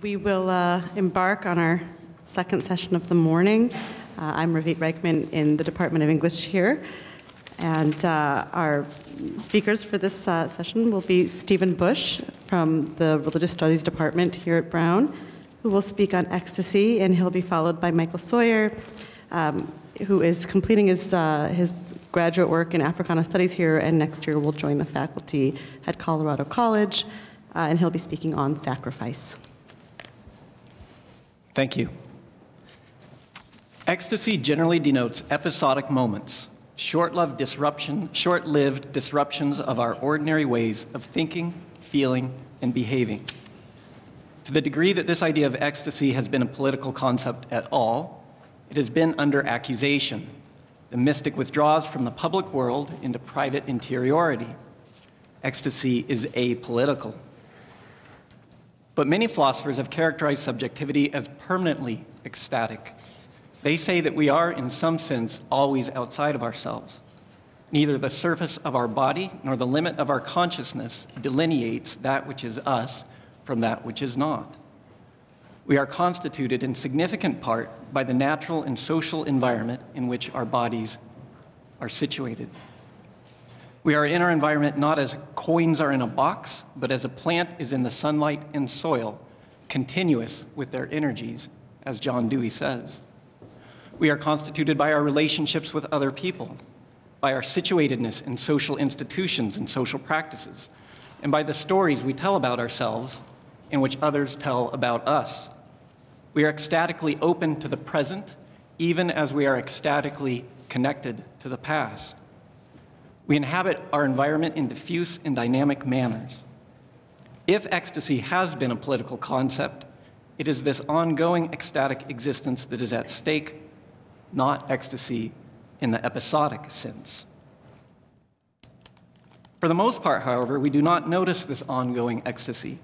We will embark on our second session of the morning. I'm Ravit Reichman in the Department of English here. And our speakers for this session will be Stephen Bush from the Religious Studies Department here at Brown, who will speak on Ecstasy, and he'll be followed by Michael Sawyer, who is completing his graduate work in Africana Studies here, and next year will join the faculty at Colorado College, and he'll be speaking on sacrifice. Thank you. Ecstasy generally denotes episodic moments, short-lived disruptions of our ordinary ways of thinking, feeling, and behaving. To the degree that this idea of ecstasy has been a political concept at all, it has been under accusation. The mystic withdraws from the public world into private interiority. Ecstasy is apolitical. But many philosophers have characterized subjectivity as permanently ecstatic. They say that we are, in some sense, always outside of ourselves. Neither the surface of our body nor the limit of our consciousness delineates that which is us from that which is not. We are constituted in significant part by the natural and social environment in which our bodies are situated. We are in our environment not as coins are in a box, but as a plant is in the sunlight and soil, continuous with their energies, as John Dewey says. We are constituted by our relationships with other people, by our situatedness in social institutions and social practices, and by the stories we tell about ourselves in which others tell about us. We are ecstatically open to the present, even as we are ecstatically connected to the past. We inhabit our environment in diffuse and dynamic manners. If ecstasy has been a political concept, it is this ongoing ecstatic existence that is at stake, not ecstasy in the episodic sense. For the most part, however, we do not notice this ongoing ecstasy.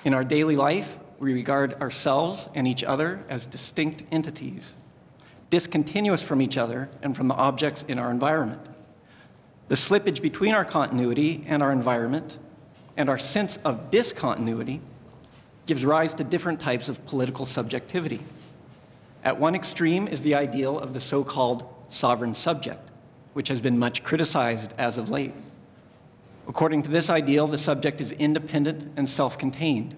In our daily life, we regard ourselves and each other as distinct entities, discontinuous from each other and from the objects in our environment. The slippage between our continuity and our environment and our sense of discontinuity gives rise to different types of political subjectivity. At one extreme is the ideal of the so-called sovereign subject, which has been much criticized as of late. According to this ideal, the subject is independent and self-contained.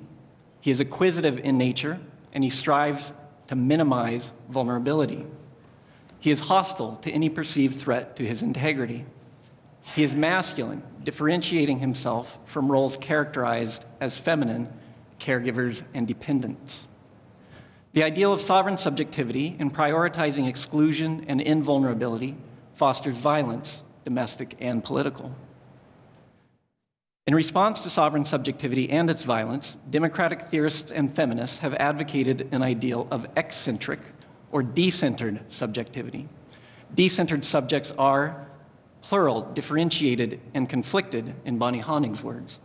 He is acquisitive in nature, and he strives to minimize vulnerability. He is hostile to any perceived threat to his integrity. He is masculine, differentiating himself from roles characterized as feminine, caregivers and dependents. The ideal of sovereign subjectivity in prioritizing exclusion and invulnerability fosters violence, domestic and political. In response to sovereign subjectivity and its violence, democratic theorists and feminists have advocated an ideal of eccentric or decentered subjectivity. Decentered subjects are plural, differentiated, and conflicted, in Bonnie Honig's words.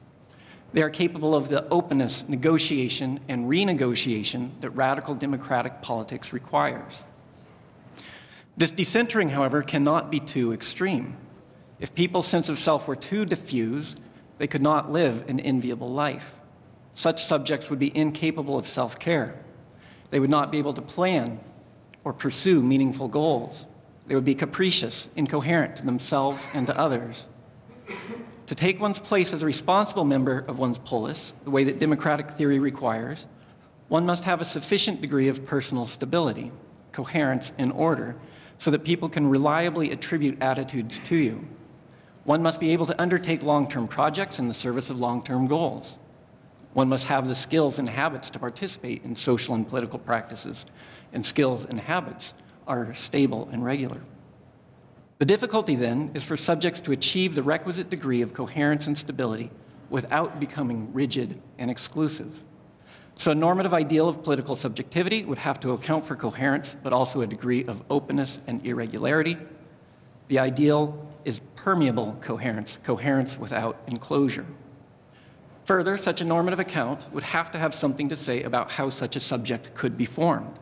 They are capable of the openness, negotiation, and renegotiation that radical democratic politics requires. This decentering, however, cannot be too extreme. If people's sense of self were too diffuse, they could not live an enviable life. Such subjects would be incapable of self-care. They would not be able to plan or pursue meaningful goals. They would be capricious, incoherent to themselves and to others. To take one's place as a responsible member of one's polis, the way that democratic theory requires, one must have a sufficient degree of personal stability, coherence, and order, so that people can reliably attribute attitudes to you. One must be able to undertake long-term projects in the service of long-term goals. One must have the skills and habits to participate in social and political practices, and skills and habits are stable and regular. The difficulty, then, is for subjects to achieve the requisite degree of coherence and stability without becoming rigid and exclusive. So a normative ideal of political subjectivity would have to account for coherence, but also a degree of openness and irregularity. The ideal is permeable coherence, coherence without enclosure. Further, such a normative account would have to have something to say about how such a subject could be formed.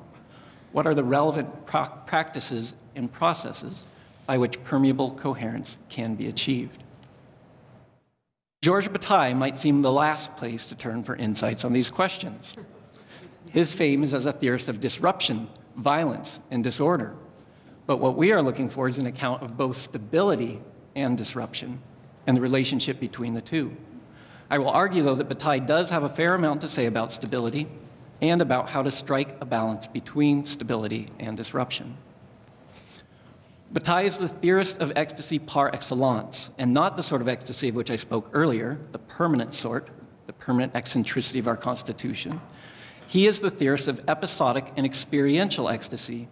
What are the relevant practices and processes by which permeable coherence can be achieved? Georges Bataille might seem the last place to turn for insights on these questions. His fame is as a theorist of disruption, violence, and disorder. But what we are looking for is an account of both stability and disruption, and the relationship between the two. I will argue, though, that Bataille does have a fair amount to say about stability and about how to strike a balance between stability and disruption. Bataille is the theorist of ecstasy par excellence, and not the sort of ecstasy of which I spoke earlier, the permanent sort, the permanent eccentricity of our Constitution. He is the theorist of episodic and experiential ecstasy,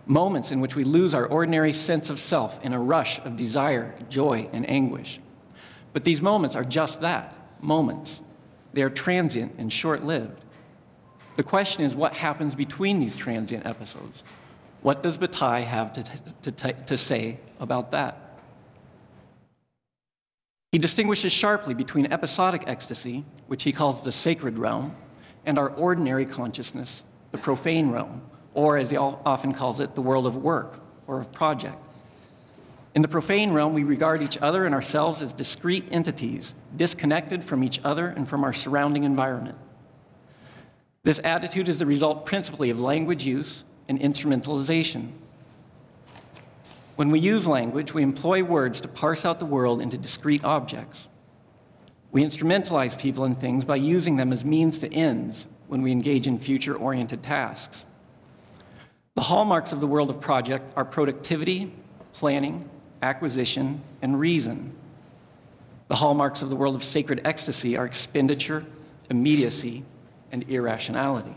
moments in which we lose our ordinary sense of self in a rush of desire, joy, and anguish. But these moments are just that, moments. They are transient and short-lived. The question is, what happens between these transient episodes? What does Bataille have to say about that? He distinguishes sharply between episodic ecstasy, which he calls the sacred realm, and our ordinary consciousness, the profane realm, or as he often calls it, the world of work or of project. In the profane realm, we regard each other and ourselves as discrete entities, disconnected from each other and from our surrounding environment. This attitude is the result principally of language use and instrumentalization. When we use language, we employ words to parse out the world into discrete objects. We instrumentalize people and things by using them as means to ends when we engage in future-oriented tasks. The hallmarks of the world of project are productivity, planning, acquisition, and reason. The hallmarks of the world of sacred ecstasy are expenditure, immediacy, and irrationality.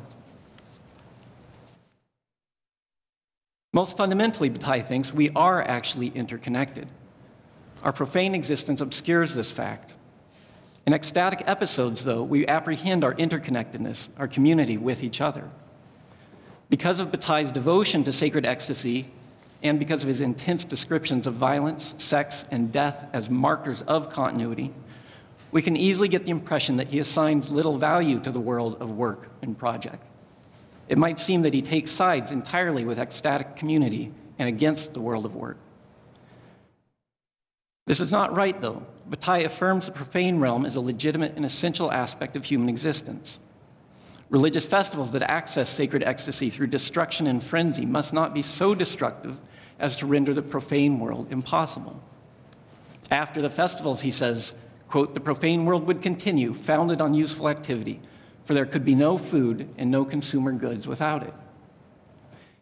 Most fundamentally, Bataille thinks we are actually interconnected. Our profane existence obscures this fact. In ecstatic episodes, though, we apprehend our interconnectedness, our community with each other. Because of Bataille's devotion to sacred ecstasy, and because of his intense descriptions of violence, sex, and death as markers of continuity, we can easily get the impression that he assigns little value to the world of work and project. It might seem that he takes sides entirely with ecstatic community and against the world of work. This is not right, though. Bataille affirms the profane realm is a legitimate and essential aspect of human existence. Religious festivals that access sacred ecstasy through destruction and frenzy must not be so destructive as to render the profane world impossible. After the festivals, he says, quote, "The profane world would continue, founded on useful activity, for there could be no food and no consumer goods without it."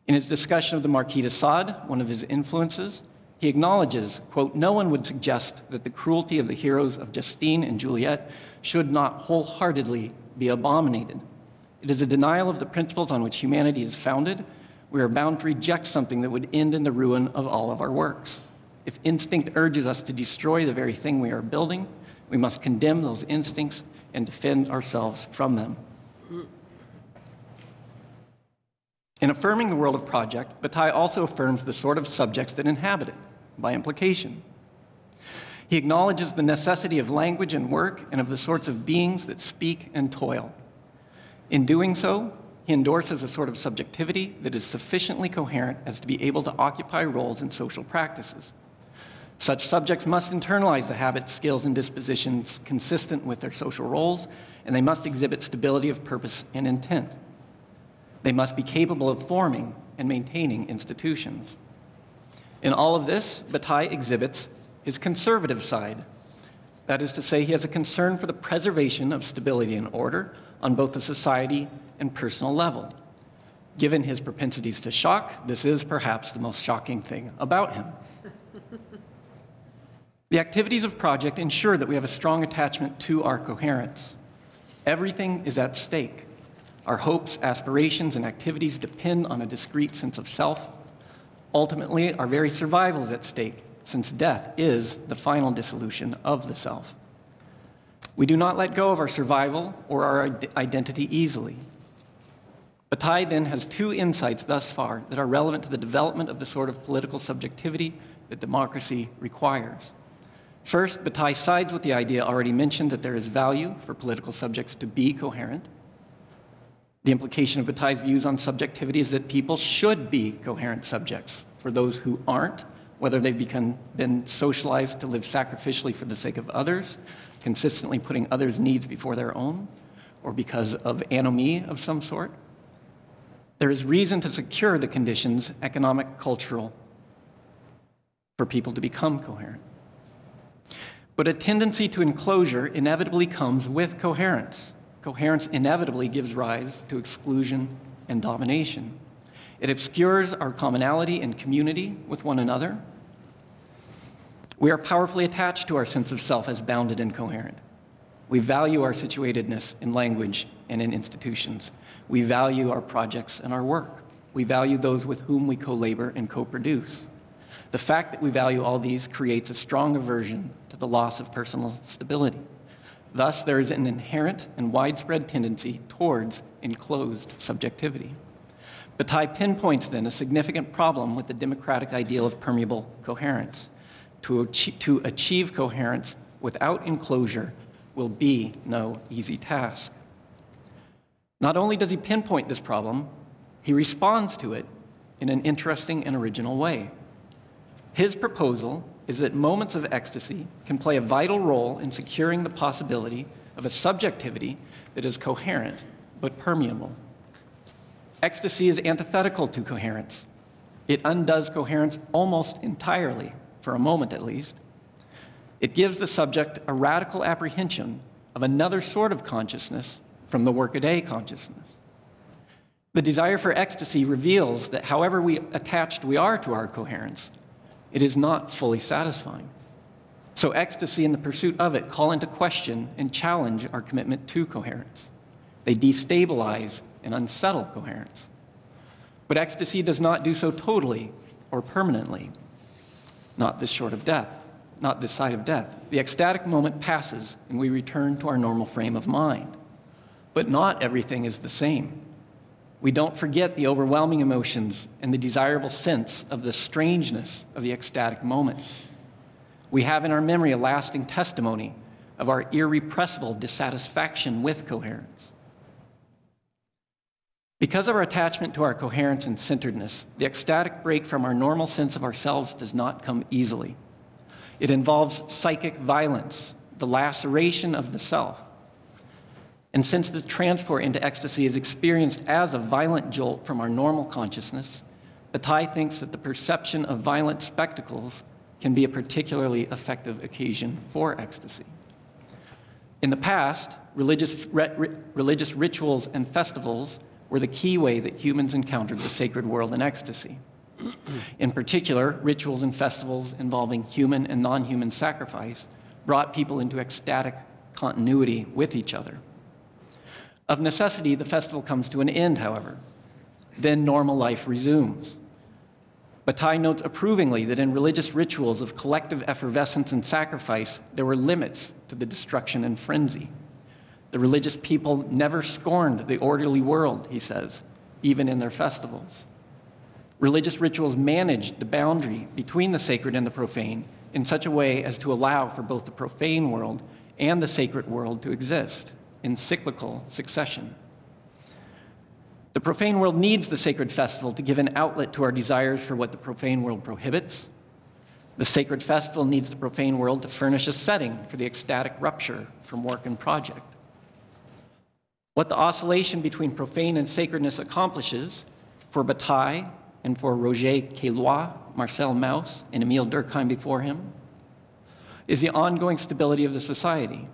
In his discussion of the Marquis de Sade, one of his influences, he acknowledges, quote, "No one would suggest that the cruelty of the heroes of Justine and Juliet should not wholeheartedly be abominated. It is a denial of the principles on which humanity is founded. We are bound to reject something that would end in the ruin of all of our works. If instinct urges us to destroy the very thing we are building, we must condemn those instincts and defend ourselves from them." In affirming the world of project, Bataille also affirms the sort of subjects that inhabit it, by implication. He acknowledges the necessity of language and work and of the sorts of beings that speak and toil. In doing so, he endorses a sort of subjectivity that is sufficiently coherent as to be able to occupy roles in social practices. Such subjects must internalize the habits, skills, and dispositions consistent with their social roles, and they must exhibit stability of purpose and intent. They must be capable of forming and maintaining institutions. In all of this, Bataille exhibits his conservative side. That is to say, he has a concern for the preservation of stability and order on both the society and personal level. Given his propensities to shock, this is perhaps the most shocking thing about him. The activities of project ensure that we have a strong attachment to our coherence. Everything is at stake. Our hopes, aspirations, and activities depend on a discrete sense of self. Ultimately, our very survival is at stake, since death is the final dissolution of the self. We do not let go of our survival or our identity easily. Bataille then has two insights thus far that are relevant to the development of the sort of political subjectivity that democracy requires. First, Bataille sides with the idea already mentioned that there is value for political subjects to be coherent. The implication of Bataille's views on subjectivity is that people should be coherent subjects. For those who aren't, whether they've been socialized to live sacrificially for the sake of others, consistently putting others' needs before their own, or because of anomie of some sort, There is reason to secure the conditions, economic, cultural, for people to become coherent. But a tendency to enclosure inevitably comes with coherence. Coherence inevitably gives rise to exclusion and domination. It obscures our commonality and community with one another. We are powerfully attached to our sense of self as bounded and coherent. We value our situatedness in language and in institutions. We value our projects and our work. We value those with whom we co-labor and co-produce. The fact that we value all these creates a strong aversion to the loss of personal stability. Thus, there is an inherent and widespread tendency towards enclosed subjectivity. Bataille pinpoints, then, a significant problem with the democratic ideal of permeable coherence. To achieve coherence without enclosure will be no easy task. Not only does he pinpoint this problem, he responds to it in an interesting and original way. His proposal is that moments of ecstasy can play a vital role in securing the possibility of a subjectivity that is coherent but permeable. Ecstasy is antithetical to coherence. It undoes coherence almost entirely, for a moment at least. It gives the subject a radical apprehension of another sort of consciousness from the workaday consciousness. The desire for ecstasy reveals that however attached we are to our coherence, it is not fully satisfying. So ecstasy and the pursuit of it call into question and challenge our commitment to coherence. They destabilize and unsettle coherence. But ecstasy does not do so totally or permanently, not this short of death, not this side of death. The ecstatic moment passes and we return to our normal frame of mind. But not everything is the same. We don't forget the overwhelming emotions and the desirable sense of the strangeness of the ecstatic moment. We have in our memory a lasting testimony of our irrepressible dissatisfaction with coherence. Because of our attachment to our coherence and centeredness, the ecstatic break from our normal sense of ourselves does not come easily. It involves psychic violence, the laceration of the self. And since the transport into ecstasy is experienced as a violent jolt from our normal consciousness, Bataille thinks that the perception of violent spectacles can be a particularly effective occasion for ecstasy. In the past, religious rituals and festivals were the key way that humans encountered the sacred world in ecstasy. In particular, rituals and festivals involving human and non-human sacrifice brought people into ecstatic continuity with each other. Of necessity, the festival comes to an end, however. Then normal life resumes. Bataille notes approvingly that in religious rituals of collective effervescence and sacrifice, there were limits to the destruction and frenzy. The religious people never scorned the orderly world, he says, even in their festivals. Religious rituals managed the boundary between the sacred and the profane in such a way as to allow for both the profane world and the sacred world to exist in cyclical succession. The profane world needs the sacred festival to give an outlet to our desires for what the profane world prohibits. The sacred festival needs the profane world to furnish a setting for the ecstatic rupture from work and project. What the oscillation between profane and sacredness accomplishes for Bataille and for Roger Caillois, Marcel Mauss, and Emile Durkheim before him is the ongoing stability of the society.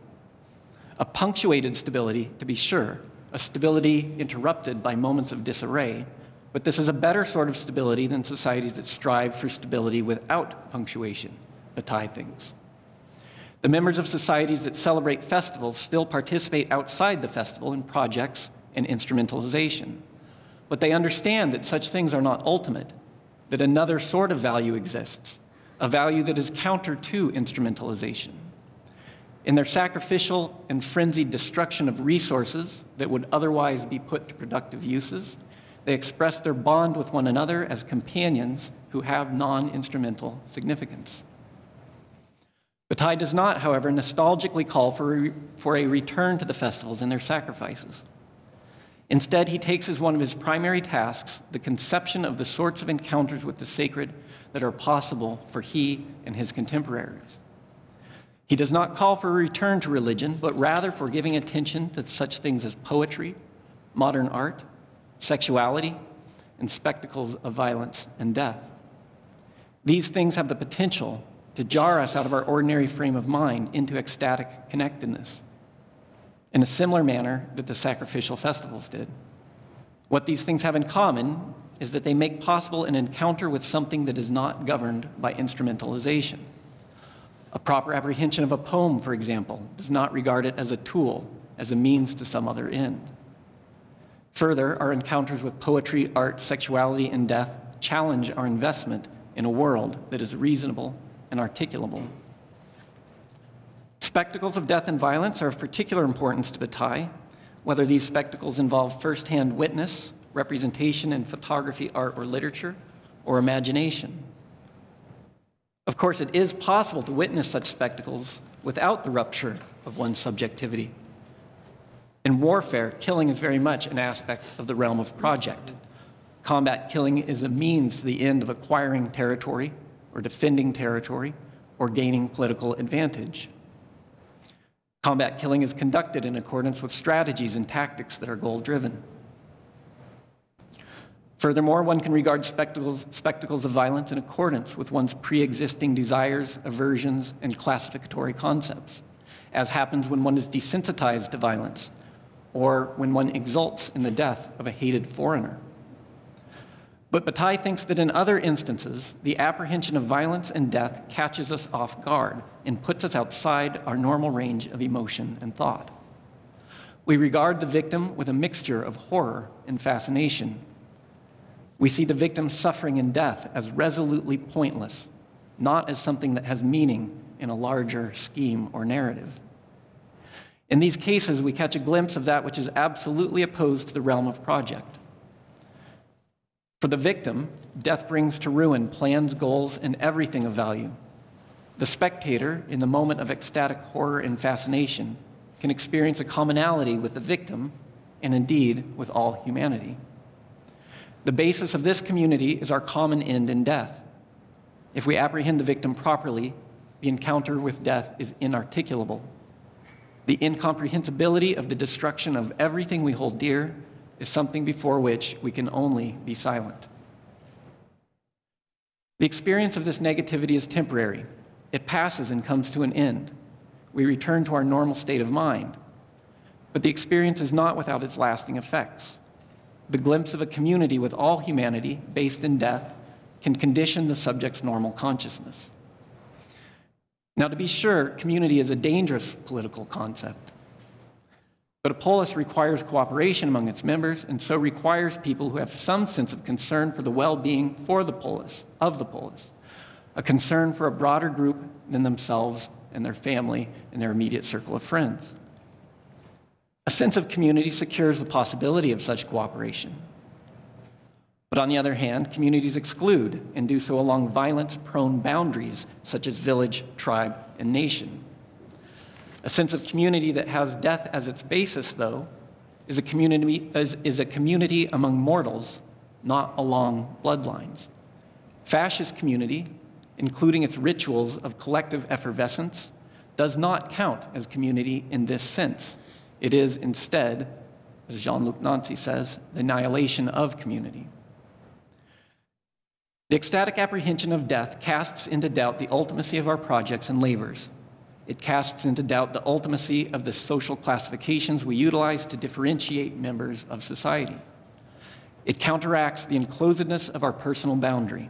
A punctuated stability, to be sure, a stability interrupted by moments of disarray, but this is a better sort of stability than societies that strive for stability without punctuation, Bataille thinks. The members of societies that celebrate festivals still participate outside the festival in projects and instrumentalization, but they understand that such things are not ultimate, that another sort of value exists, a value that is counter to instrumentalization. In their sacrificial and frenzied destruction of resources that would otherwise be put to productive uses, they express their bond with one another as companions who have non-instrumental significance. Bataille does not, however, nostalgically call for a return to the festivals and their sacrifices. Instead, he takes as one of his primary tasks the conception of the sorts of encounters with the sacred that are possible for he and his contemporaries. He does not call for a return to religion, but rather for giving attention to such things as poetry, modern art, sexuality, and spectacles of violence and death. These things have the potential to jar us out of our ordinary frame of mind into ecstatic connectedness, in a similar manner that the sacrificial festivals did. What these things have in common is that they make possible an encounter with something that is not governed by instrumentalization. A proper apprehension of a poem, for example, does not regard it as a tool, as a means to some other end. Further, our encounters with poetry, art, sexuality, and death challenge our investment in a world that is reasonable and articulable. Spectacles of death and violence are of particular importance to Bataille, whether these spectacles involve first-hand witness, representation in photography, art, or literature, or imagination. Of course, it is possible to witness such spectacles without the rupture of one's subjectivity. In warfare, killing is very much an aspect of the realm of project. Combat killing is a means to the end of acquiring territory, or defending territory, or gaining political advantage. Combat killing is conducted in accordance with strategies and tactics that are goal-driven. Furthermore, one can regard spectacles of violence in accordance with one's pre-existing desires, aversions, and classificatory concepts, as happens when one is desensitized to violence, or when one exults in the death of a hated foreigner. But Bataille thinks that in other instances, the apprehension of violence and death catches us off guard and puts us outside our normal range of emotion and thought. We regard the victim with a mixture of horror and fascination. We see the victim's suffering and death as resolutely pointless, not as something that has meaning in a larger scheme or narrative. In these cases, we catch a glimpse of that which is absolutely opposed to the realm of project. For the victim, death brings to ruin plans, goals, and everything of value. The spectator, in the moment of ecstatic horror and fascination, can experience a commonality with the victim, and indeed with all humanity. The basis of this community is our common end in death. If we apprehend the victim properly, the encounter with death is inarticulable. The incomprehensibility of the destruction of everything we hold dear is something before which we can only be silent. The experience of this negativity is temporary. It passes and comes to an end. We return to our normal state of mind. But the experience is not without its lasting effects. The glimpse of a community with all humanity based in death can condition the subject's normal consciousness. Now, to be sure, community is a dangerous political concept. But a polis requires cooperation among its members, and so requires people who have some sense of concern for the well-being of the polis, a concern for a broader group than themselves and their family and their immediate circle of friends. A sense of community secures the possibility of such cooperation. But on the other hand, communities exclude and do so along violence-prone boundaries such as village, tribe, and nation. A sense of community that has death as its basis, though, is a community among mortals, not along bloodlines. Fascist community, including its rituals of collective effervescence, does not count as community in this sense. It is instead, as Jean-Luc Nancy says, the annihilation of community. The ecstatic apprehension of death casts into doubt the ultimacy of our projects and labors. It casts into doubt the ultimacy of the social classifications we utilize to differentiate members of society. It counteracts the enclosedness of our personal boundary.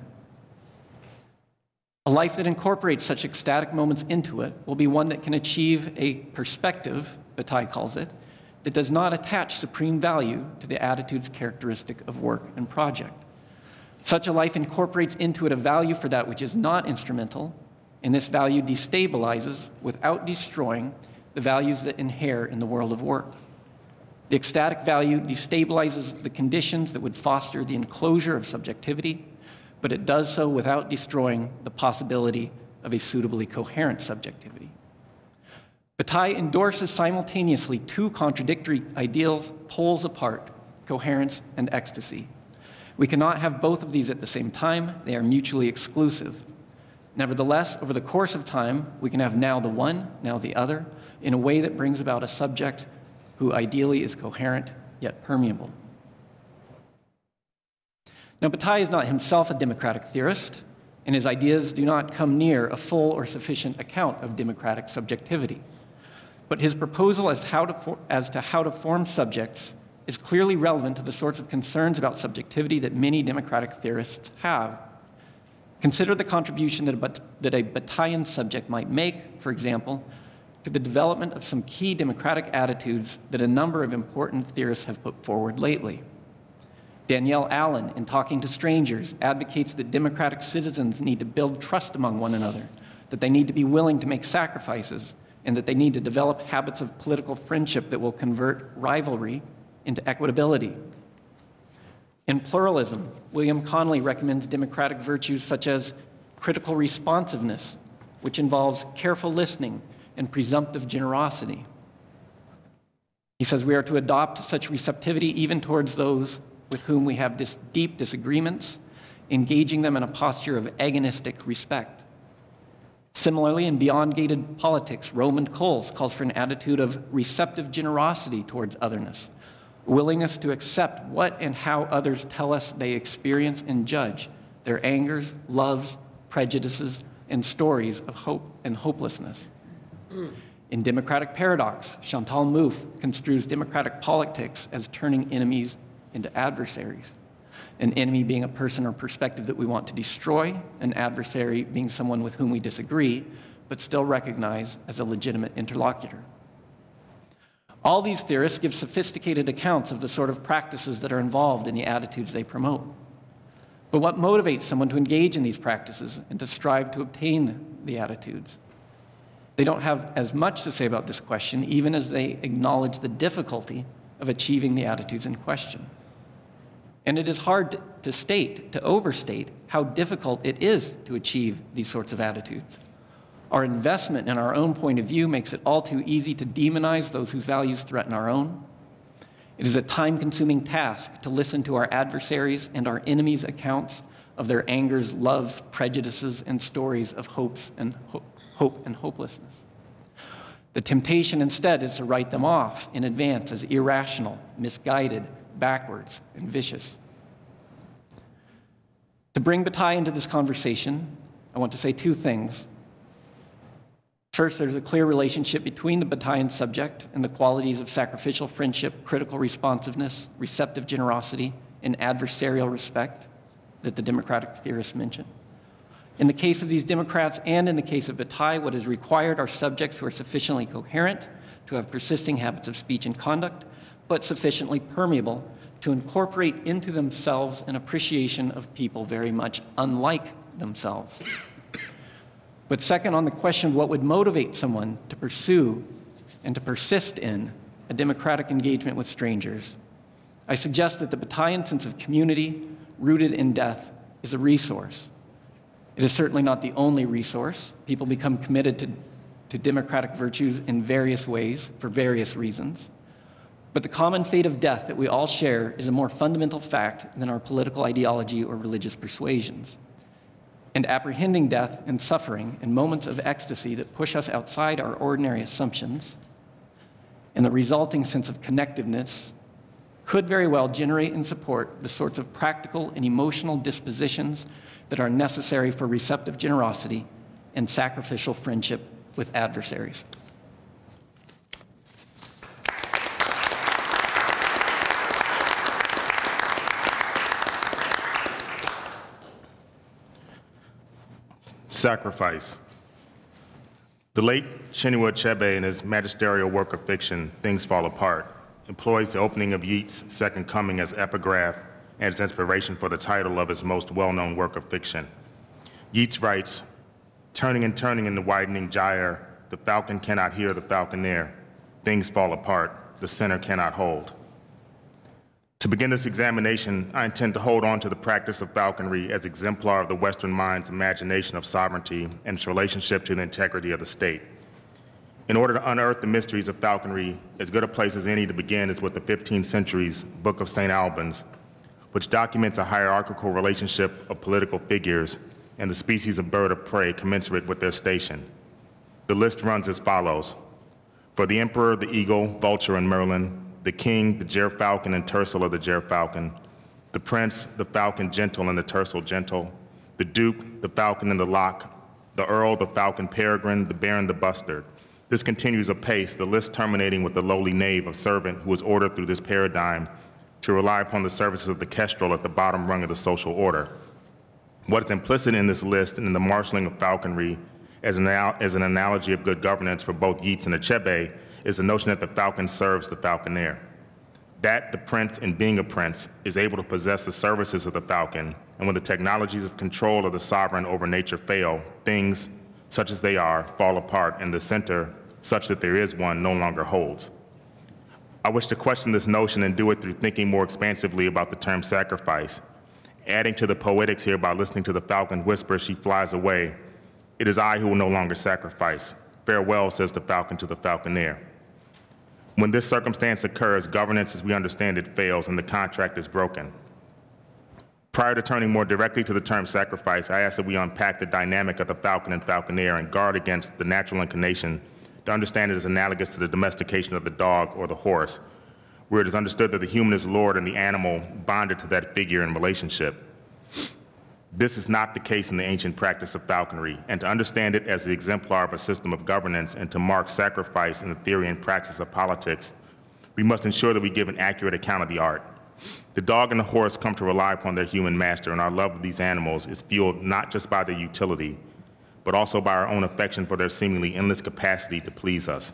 A life that incorporates such ecstatic moments into it will be one that can achieve a perspective, Bataille calls it, that does not attach supreme value to the attitudes characteristic of work and project. Such a life incorporates into it a value for that which is not instrumental, and this value destabilizes, without destroying, the values that inhere in the world of work. The ecstatic value destabilizes the conditions that would foster the enclosure of subjectivity, but it does so without destroying the possibility of a suitably coherent subjectivity. Bataille endorses simultaneously two contradictory ideals, poles apart, coherence and ecstasy. We cannot have both of these at the same time. They are mutually exclusive. Nevertheless, over the course of time, we can have now the one, now the other, in a way that brings about a subject who ideally is coherent yet permeable. Now, Bataille is not himself a democratic theorist, and his ideas do not come near a full or sufficient account of democratic subjectivity. But his proposal as to how to form subjects is clearly relevant to the sorts of concerns about subjectivity that many democratic theorists have. Consider the contribution that a Bataillean subject might make, for example, to the development of some key democratic attitudes that a number of important theorists have put forward lately. Danielle Allen, in Talking to Strangers, advocates that democratic citizens need to build trust among one another, that they need to be willing to make sacrifices, and that they need to develop habits of political friendship that will convert rivalry into equitability. In Pluralism, William Connolly recommends democratic virtues such as critical responsiveness, which involves careful listening and presumptive generosity. He says we are to adopt such receptivity even towards those with whom we have deep disagreements, engaging them in a posture of agonistic respect. Similarly, in Beyond Gated Politics, Roland Coles calls for an attitude of receptive generosity towards otherness, willingness to accept what and how others tell us they experience and judge, their angers, loves, prejudices, and stories of hope and hopelessness. In Democratic Paradox, Chantal Mouffe construes democratic politics as turning enemies into adversaries. An enemy being a person or perspective that we want to destroy, an adversary being someone with whom we disagree, but still recognize as a legitimate interlocutor. All these theorists give sophisticated accounts of the sort of practices that are involved in the attitudes they promote. But what motivates someone to engage in these practices and to strive to obtain the attitudes? They don't have as much to say about this question, even as they acknowledge the difficulty of achieving the attitudes in question. And it is hard to overstate how difficult it is to achieve these sorts of attitudes. Our investment in our own point of view makes it all too easy to demonize those whose values threaten our own. It is a time-consuming task to listen to our adversaries' and our enemies' accounts of their angers, loves, prejudices, and stories of hope and hopelessness. The temptation instead is to write them off in advance as irrational, misguided, backwards, and vicious. To bring Bataille into this conversation, I want to say two things. First, there's a clear relationship between the Bataillean subject and the qualities of sacrificial friendship, critical responsiveness, receptive generosity, and adversarial respect that the democratic theorists mentioned. In the case of these Democrats and in the case of Bataille, what is required are subjects who are sufficiently coherent to have persisting habits of speech and conduct, but sufficiently permeable to incorporate into themselves an appreciation of people very much unlike themselves. But second, on the question of what would motivate someone to pursue and to persist in a democratic engagement with strangers, I suggest that the Bataillean sense of community rooted in death is a resource. It is certainly not the only resource. People become committed to democratic virtues in various ways for various reasons. But the common fate of death that we all share is a more fundamental fact than our political ideology or religious persuasions. And apprehending death and suffering in moments of ecstasy that push us outside our ordinary assumptions and the resulting sense of connectiveness could very well generate and support the sorts of practical and emotional dispositions that are necessary for receptive generosity and sacrificial friendship with adversaries. Sacrifice. The late Chinua Achebe, in his magisterial work of fiction, Things Fall Apart, employs the opening of Yeats' Second Coming as epigraph and as inspiration for the title of his most well-known work of fiction. Yeats writes, "Turning and turning in the widening gyre, the falcon cannot hear the falconer. Things fall apart, the center cannot hold." To begin this examination, I intend to hold on to the practice of falconry as exemplar of the Western mind's imagination of sovereignty and its relationship to the integrity of the state. In order to unearth the mysteries of falconry, as good a place as any to begin is with the 15th century's Book of St. Albans, which documents a hierarchical relationship of political figures and the species of bird of prey commensurate with their station. The list runs as follows. For the emperor, the eagle, vulture, and merlin; the king, the gerfalcon and tercel of the gerfalcon; the prince, the falcon gentle and the tercel gentle, the duke, the falcon and the lock, the earl, the falcon peregrine, the baron, the bustard. This continues apace, the list terminating with the lowly knave of servant who is ordered through this paradigm to rely upon the services of the kestrel at the bottom rung of the social order. What is implicit in this list and in the marshaling of falconry as an analogy of good governance for both Yeats and Achebe is the notion that the falcon serves the falconer. That the prince, in being a prince, is able to possess the services of the falcon, and when the technologies of control of the sovereign over nature fail, things, such as they are, fall apart, and the center, such that there is one, no longer holds. I wish to question this notion and do it through thinking more expansively about the term sacrifice. Adding to the poetics here by listening to the falcon whisper, she flies away. It is I who will no longer sacrifice. Farewell, says the falcon to the falconer. When this circumstance occurs, governance as we understand it fails and the contract is broken. Prior to turning more directly to the term sacrifice, I ask that we unpack the dynamic of the falcon and falconer and guard against the natural inclination to understand it as analogous to the domestication of the dog or the horse, where it is understood that the human is lord and the animal bonded to that figure in relationship. This is not the case in the ancient practice of falconry, and to understand it as the exemplar of a system of governance and to mark sacrifice in the theory and praxis of politics, we must ensure that we give an accurate account of the art. The dog and the horse come to rely upon their human master, and our love of these animals is fueled not just by their utility, but also by our own affection for their seemingly endless capacity to please us.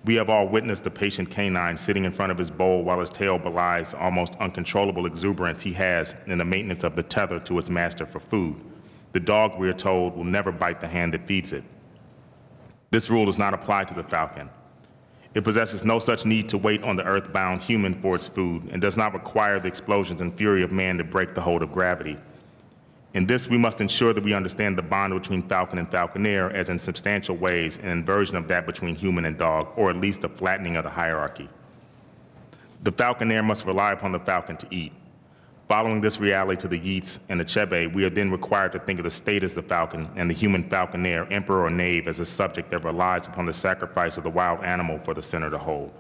We have all witnessed the patient canine sitting in front of his bowl while his tail belies almost uncontrollable exuberance he has in the maintenance of the tether to its master for food. The dog, we are told, will never bite the hand that feeds it. This rule does not apply to the falcon. It possesses no such need to wait on the earthbound human for its food and does not require the explosions and fury of man to break the hold of gravity. In this, we must ensure that we understand the bond between falcon and falconer as in substantial ways an inversion of that between human and dog, or at least a flattening of the hierarchy. The falconer must rely upon the falcon to eat. Following this reality to the Yeats and the Achebe, we are then required to think of the state as the falcon and the human falconer, emperor or knave, as a subject that relies upon the sacrifice of the wild animal for the center to hold.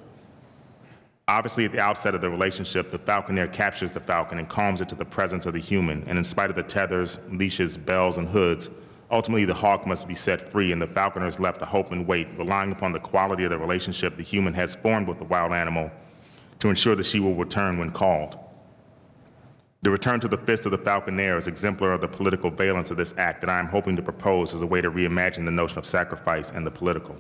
Obviously, at the outset of the relationship, the falconer captures the falcon and calms it to the presence of the human, and in spite of the tethers, leashes, bells, and hoods, ultimately the hawk must be set free and the falconer is left to hope and wait, relying upon the quality of the relationship the human has formed with the wild animal to ensure that she will return when called. The return to the fist of the falconer is exemplar of the political valence of this act that I am hoping to propose as a way to reimagine the notion of sacrifice and the political.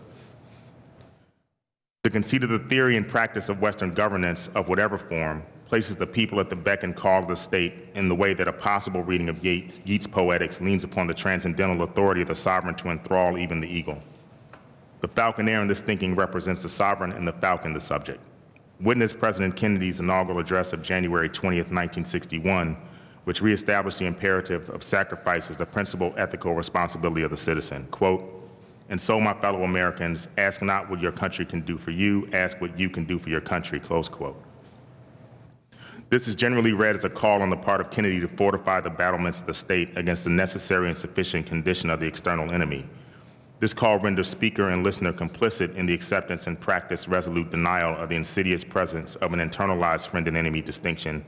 The conceit of the theory and practice of Western governance of whatever form places the people at the beck and call of the state in the way that a possible reading of Yeats' poetics leans upon the transcendental authority of the sovereign to enthrall even the eagle. The falconer in this thinking represents the sovereign and the falcon the subject. Witness President Kennedy's inaugural address of January 20th, 1961, which reestablished the imperative of sacrifice as the principal ethical responsibility of the citizen. Quote, "And so, my fellow Americans, ask not what your country can do for you, ask what you can do for your country," close quote. This is generally read as a call on the part of Kennedy to fortify the battlements of the state against the necessary and sufficient condition of the external enemy. This call renders speaker and listener complicit in the acceptance and practice resolute denial of the insidious presence of an internalized friend and enemy distinction,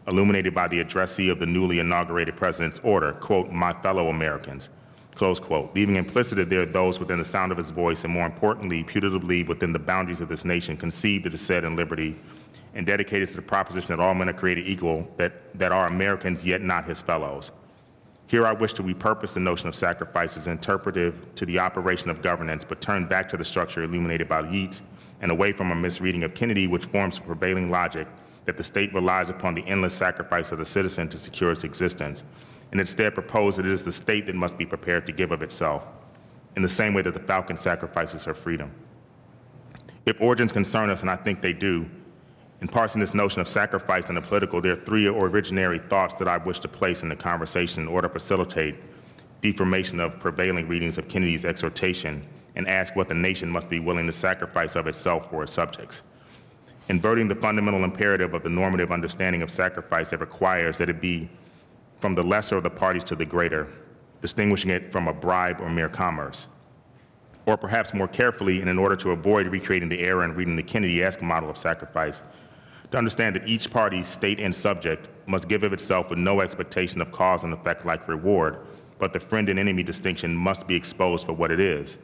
illuminated by the addressee of the newly inaugurated president's order, quote, "My fellow Americans," close quote, leaving implicit that there are those within the sound of his voice, and more importantly, putatively within the boundaries of this nation, conceived of the said in liberty, and dedicated to the proposition that all men are created equal, that are Americans yet not his fellows. Here I wish to repurpose the notion of sacrifice as interpretive to the operation of governance, but turn back to the structure illuminated by Yeats, and away from a misreading of Kennedy, which forms the prevailing logic that the state relies upon the endless sacrifice of the citizen to secure its existence, and instead propose that it is the state that must be prepared to give of itself, in the same way that the falcon sacrifices her freedom. If origins concern us, and I think they do, in parsing this notion of sacrifice and the political, there are three originary thoughts that I wish to place in the conversation in order to facilitate deformation of prevailing readings of Kennedy's exhortation and ask what the nation must be willing to sacrifice of itself for its subjects. Inverting the fundamental imperative of the normative understanding of sacrifice that requires that it be from the lesser of the parties to the greater, distinguishing it from a bribe or mere commerce. Or perhaps more carefully, and in order to avoid recreating the error in reading the Kennedy-esque model of sacrifice, To understand that each party, state, and subject must give of itself with no expectation of cause and effect like reward, but the friend and enemy distinction must be exposed for what it is,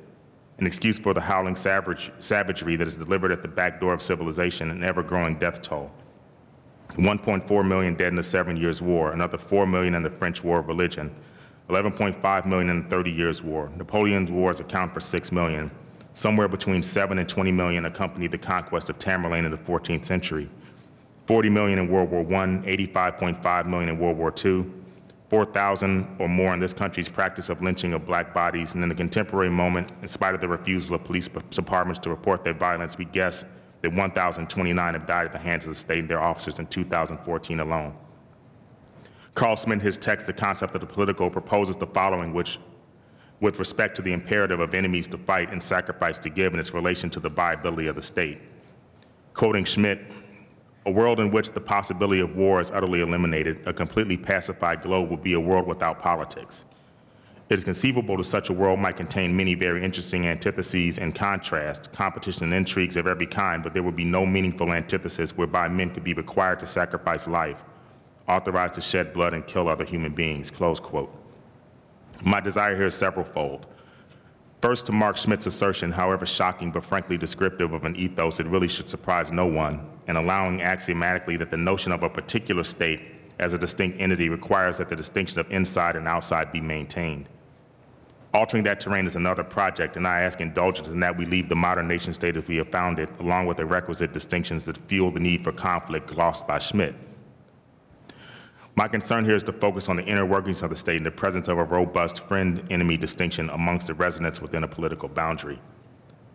an excuse for the howling savagery that is delivered at the back door of civilization, an ever-growing death toll. 1.4 million dead in the 7 Years' War, another 4 million in the French War of Religion, 11.5 million in the 30 Years' War. Napoleon's wars account for 6 million. Somewhere between 7 and 20 million accompanied the conquest of Tamerlane in the 14th century. 40 million in World War I, 85.5 million in World War II, 4,000 or more in this country's practice of lynching of black bodies, and in the contemporary moment, in spite of the refusal of police departments to report their violence, we guess that 1,029 have died at the hands of the state and their officers in 2014 alone. Carl Schmitt, in his text, The Concept of the Political, proposes the following, which, with respect to the imperative of enemies to fight and sacrifice to give in its relation to the viability of the state. Quoting Schmitt, "A world in which the possibility of war is utterly eliminated, a completely pacified globe would be a world without politics. It is conceivable that such a world might contain many very interesting antitheses and contrasts, competition and intrigues of every kind, but there would be no meaningful antithesis whereby men could be required to sacrifice life, authorized to shed blood and kill other human beings," close quote. My desire here is severalfold. First, to mark Schmitt's assertion, however shocking but frankly descriptive of an ethos, it really should surprise no one, and allowing axiomatically that the notion of a particular state as a distinct entity requires that the distinction of inside and outside be maintained. Altering that terrain is another project, and I ask indulgence in that we leave the modern nation state as we have found it, along with the requisite distinctions that fuel the need for conflict glossed by Schmitt. My concern here is to focus on the inner workings of the state and the presence of a robust friend-enemy distinction amongst the residents within a political boundary.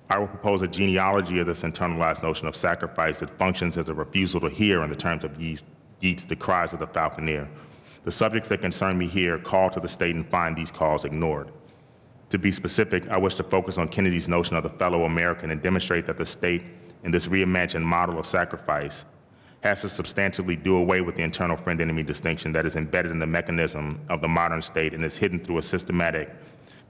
I will propose a genealogy of this internalized notion of sacrifice that functions as a refusal to hear in the terms of Yeats' The Cries of the Falconer. The subjects that concern me here call to the state and find these calls ignored. To be specific, I wish to focus on Kennedy's notion of the fellow American and demonstrate that the state, in this reimagined model of sacrifice, has to substantially do away with the internal friend-enemy distinction that is embedded in the mechanism of the modern state and is hidden through a systematic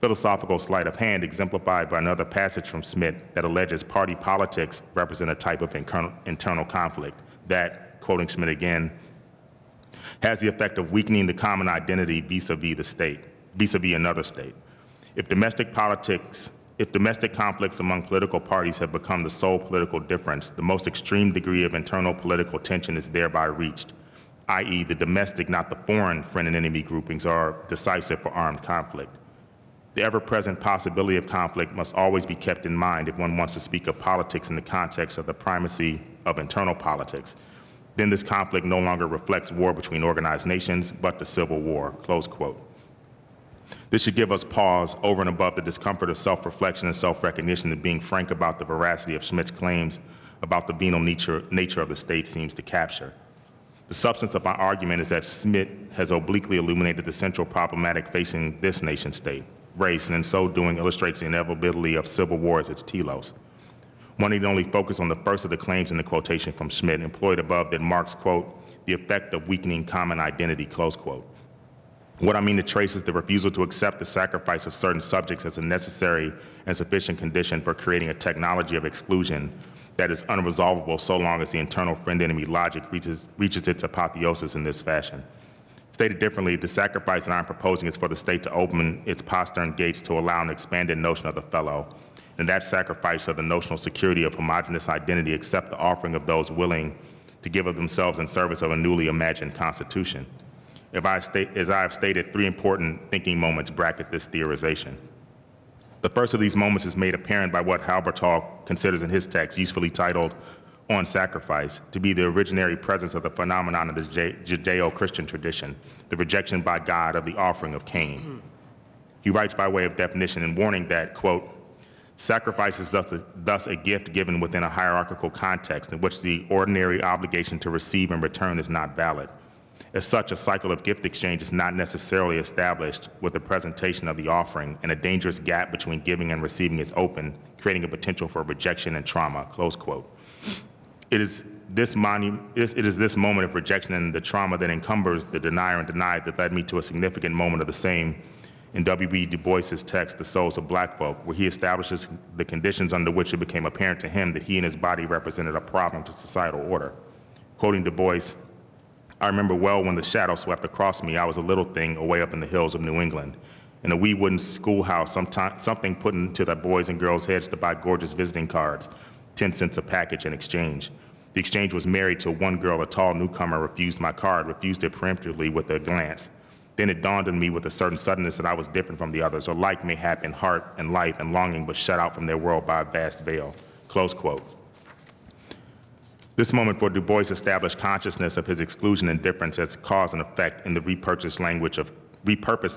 philosophical sleight of hand exemplified by another passage from Schmitt that alleges party politics represent a type of internal conflict that, quoting Schmitt again, has the effect of weakening the common identity vis-a-vis the state, vis-a-vis another state. If domestic conflicts among political parties have become the sole political difference, the most extreme degree of internal political tension is thereby reached, i.e. the domestic, not the foreign, friend and enemy groupings are decisive for armed conflict. The ever-present possibility of conflict must always be kept in mind if one wants to speak of politics in the context of the primacy of internal politics. Then this conflict no longer reflects war between organized nations, but the Civil War, close quote. This should give us pause over and above the discomfort of self-reflection and self-recognition that being frank about the veracity of Schmitt's claims about the venal nature of the state seems to capture. The substance of my argument is that Schmitt has obliquely illuminated the central problematic facing this nation state, race, and in so doing illustrates the inevitability of civil war as its telos. One need only focus on the first of the claims in the quotation from Schmitt employed above that marks, quote, the effect of weakening common identity, close quote. What I mean to trace is the refusal to accept the sacrifice of certain subjects as a necessary and sufficient condition for creating a technology of exclusion that is unresolvable so long as the internal friend-enemy logic reaches its apotheosis in this fashion. Stated differently, the sacrifice that I'm proposing is for the state to open its postern gates to allow an expanded notion of the fellow, and that sacrifice of the notional security of homogeneous identity accept the offering of those willing to give of themselves in service of a newly imagined constitution. As I have stated, three important thinking moments bracket this theorization. The first of these moments is made apparent by what Halbertal considers in his text, usefully titled On Sacrifice, to be the originary presence of the phenomenon of the Judeo-Christian tradition, the rejection by God of the offering of Cain. He writes by way of definition and warning that, quote, sacrifice is thus a gift given within a hierarchical context in which the ordinary obligation to receive and return is not valid. As such, a cycle of gift exchange is not necessarily established with the presentation of the offering, and a dangerous gap between giving and receiving is open, creating a potential for rejection and trauma, close quote. It is this moment of rejection and the trauma that encumbers the denier and denied that led me to a significant moment of the same in W.E. Du Bois's text, The Souls of Black Folk, where he establishes the conditions under which it became apparent to him that he and his body represented a problem to societal order. Quoting Du Bois, I remember well when the shadow swept across me, I was a little thing away up in the hills of New England. In a wee wooden schoolhouse, something put into the boys and girls' heads to buy gorgeous visiting cards, 10 cents a package in exchange. The exchange was married to one girl, a tall newcomer, refused my card, refused it peremptorily with a glance. Then it dawned on me with a certain suddenness that I was different from the others, or like may happen, heart and life and longing, but shut out from their world by a vast veil. Close quote. This moment for Du Bois established consciousness of his exclusion and difference as cause and effect in the repurposed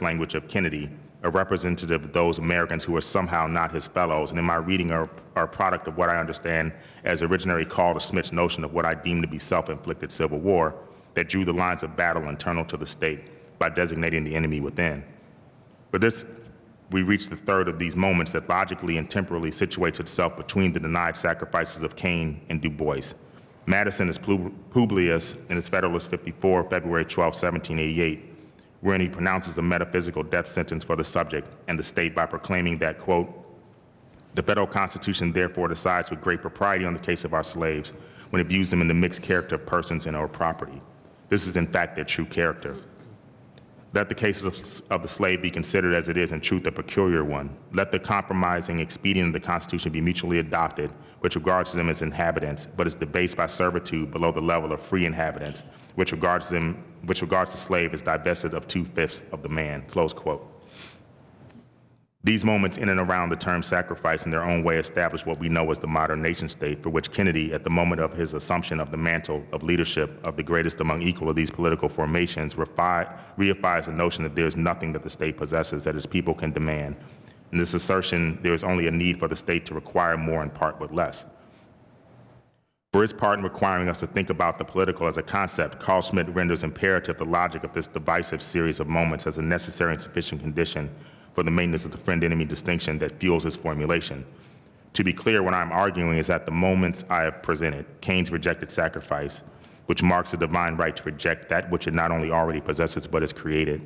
language of Kennedy, a representative of those Americans who are somehow not his fellows, and in my reading are a product of what I understand as originally called Smith's notion of what I deem to be self-inflicted civil war that drew the lines of battle internal to the state by designating the enemy within. For this, we reach the third of these moments that logically and temporally situates itself between the denied sacrifices of Cain and Du Bois. Madison is Publius in his Federalist 54, February 12, 1788, wherein he pronounces a metaphysical death sentence for the subject and the state by proclaiming that, quote, the federal constitution therefore decides with great propriety on the case of our slaves when it views them in the mixed character of persons and or property. This is in fact their true character. Let the case of the slave be considered as it is in truth a peculiar one. Let the compromising expedient of the Constitution be mutually adopted, which regards them as inhabitants, but is debased by servitude below the level of free inhabitants, which regards the slave as divested of 2/5 of the man, close quote. These moments in and around the term sacrifice in their own way establish what we know as the modern nation state, for which Kennedy, at the moment of his assumption of the mantle of leadership of the greatest among equal of these political formations, reifies the notion that there is nothing that the state possesses that its people can demand. In this assertion, there is only a need for the state to require more and part with less. For its part in requiring us to think about the political as a concept, Carl Schmitt renders imperative the logic of this divisive series of moments as a necessary and sufficient condition for the maintenance of the friend-enemy distinction that fuels his formulation. To be clear, what I'm arguing is that the moments I have presented, Cain's rejected sacrifice, which marks a divine right to reject that which it not only already possesses but has created,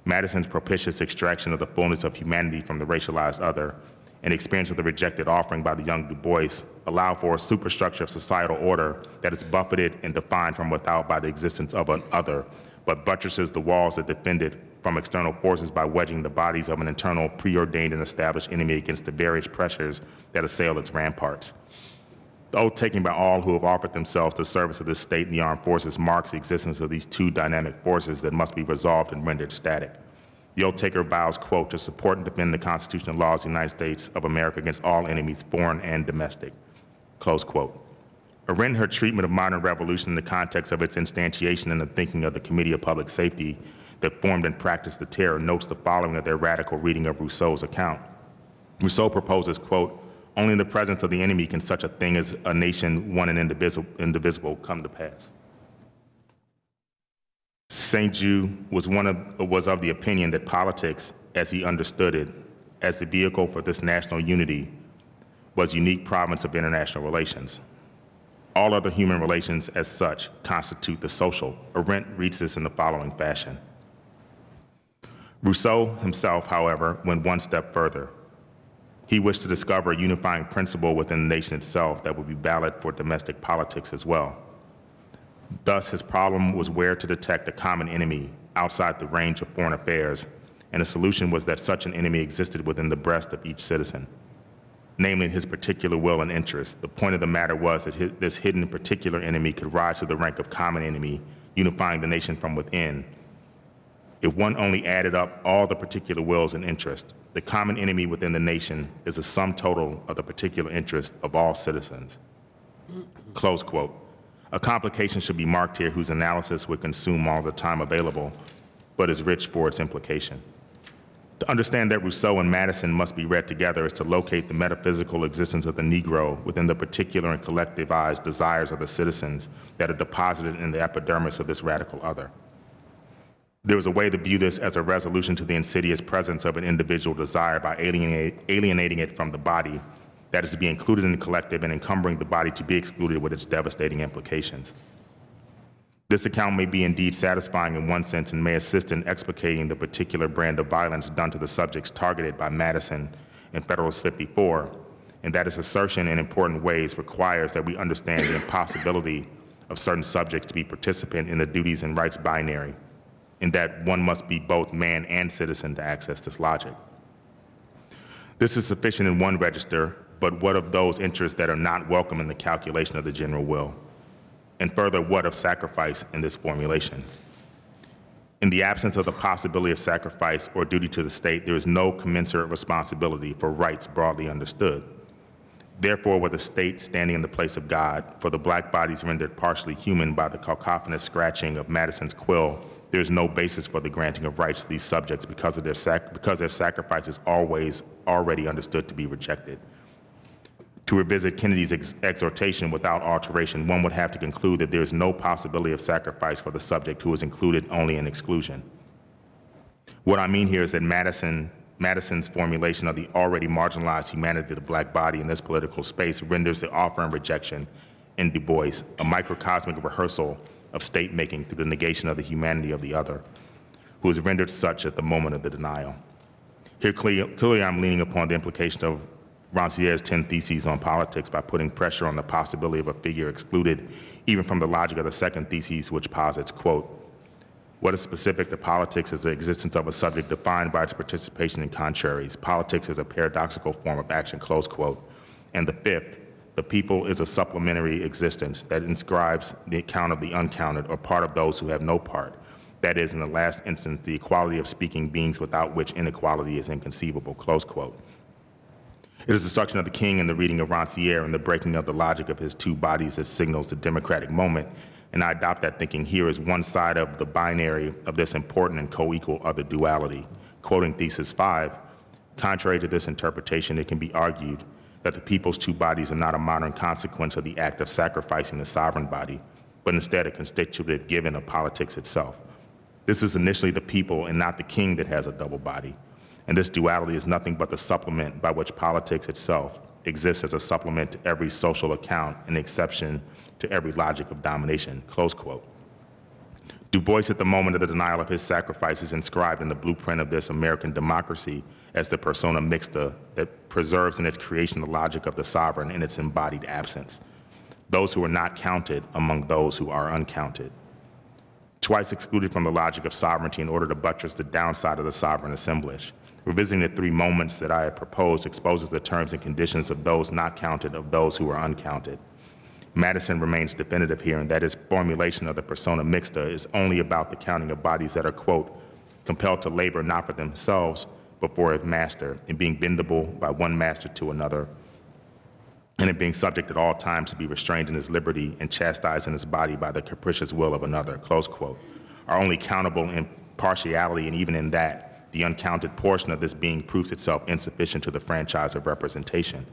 Madison's propitious extraction of the fullness of humanity from the racialized other, and experience of the rejected offering by the young Du Bois allow for a superstructure of societal order that is buffeted and defined from without by the existence of an other, but buttresses the walls that defend it from external forces by wedging the bodies of an internal, preordained and established enemy against the various pressures that assail its ramparts. The oath taken by all who have offered themselves to service of this state and the armed forces marks the existence of these two dynamic forces that must be resolved and rendered static. The oath taker vows, quote, to support and defend the Constitution and laws of the United States of America against all enemies, foreign and domestic, close quote. Arendt, her treatment of modern revolution in the context of its instantiation in the thinking of the Committee of Public Safety that formed and practiced the terror, notes the following of their radical reading of Rousseau's account. Rousseau proposes, quote, only in the presence of the enemy can such a thing as a nation, one and indivisible, come to pass. St. Just was of the opinion that politics, as he understood it, as the vehicle for this national unity, was unique province of international relations. All other human relations as such constitute the social. Arendt reads this in the following fashion. Rousseau himself, however, went one step further. He wished to discover a unifying principle within the nation itself that would be valid for domestic politics as well. Thus, his problem was where to detect a common enemy outside the range of foreign affairs, and the solution was that such an enemy existed within the breast of each citizen, namely his particular will and interest. The point of the matter was that this hidden particular enemy could rise to the rank of common enemy, unifying the nation from within. If one only added up all the particular wills and interests, the common enemy within the nation is the sum total of the particular interest of all citizens. Close quote. A complication should be marked here whose analysis would consume all the time available, but is rich for its implication. To understand that Rousseau and Madison must be read together is to locate the metaphysical existence of the Negro within the particular and collectivized desires of the citizens that are deposited in the epidermis of this radical other. There is a way to view this as a resolution to the insidious presence of an individual desire by alienating it from the body that is to be included in the collective and encumbering the body to be excluded with its devastating implications. This account may be indeed satisfying in one sense and may assist in explicating the particular brand of violence done to the subjects targeted by Madison in Federalist 54, and that its assertion in important ways requires that we understand the impossibility of certain subjects to be participant in the duties and rights binary, in that one must be both man and citizen to access this logic. This is sufficient in one register, but what of those interests that are not welcome in the calculation of the general will? And further, what of sacrifice in this formulation? In the absence of the possibility of sacrifice or duty to the state, there is no commensurate responsibility for rights broadly understood. Therefore, with the state standing in the place of God, for the black bodies rendered partially human by the cacophonous scratching of Madison's quill, there is no basis for the granting of rights to these subjects because their sacrifice is always already understood to be rejected. To revisit Kennedy's exhortation without alteration, one would have to conclude that there is no possibility of sacrifice for the subject who is included only in exclusion. What I mean here is that Madison's formulation of the already marginalized humanity of the black body in this political space renders the offer and rejection in Du Bois a microcosmic rehearsal of state-making through the negation of the humanity of the other, who is rendered such at the moment of the denial. Here clearly I'm leaning upon the implication of Rancière's 10 theses on politics by putting pressure on the possibility of a figure excluded even from the logic of the second thesis, which posits, quote, what is specific to politics is the existence of a subject defined by its participation in contraries. Politics is a paradoxical form of action, close quote. And the fifth, the people is a supplementary existence that inscribes the account of the uncounted or part of those who have no part. That is, in the last instance, the equality of speaking beings without which inequality is inconceivable, close quote. It is the destruction of the king and the reading of Rancière and the breaking of the logic of his two bodies that signals the democratic moment, and I adopt that thinking here as one side of the binary of this important and co-equal other duality. Quoting Thesis 5, contrary to this interpretation, it can be argued that the people's two bodies are not a modern consequence of the act of sacrificing the sovereign body, but instead a constitutive given of politics itself. This is initially the people and not the king that has a double body. And this duality is nothing but the supplement by which politics itself exists as a supplement to every social account, an exception to every logic of domination, close quote. Du Bois at the moment of the denial of his sacrifice is inscribed in the blueprint of this American democracy as the persona mixta that preserves in its creation the logic of the sovereign in its embodied absence. Those who are not counted among those who are uncounted. Twice excluded from the logic of sovereignty in order to buttress the downside of the sovereign assemblage. Revisiting the three moments that I had proposed exposes the terms and conditions of those not counted, of those who are uncounted. Madison remains definitive here in that his formulation of the persona mixta is only about the counting of bodies that are, quote, compelled to labor not for themselves, but for a master, and being bendable by one master to another, and it being subject at all times to be restrained in his liberty and chastised in his body by the capricious will of another, close quote, are only countable in partiality, and even in that, the uncounted portion of this being proves itself insufficient to the franchise of representation.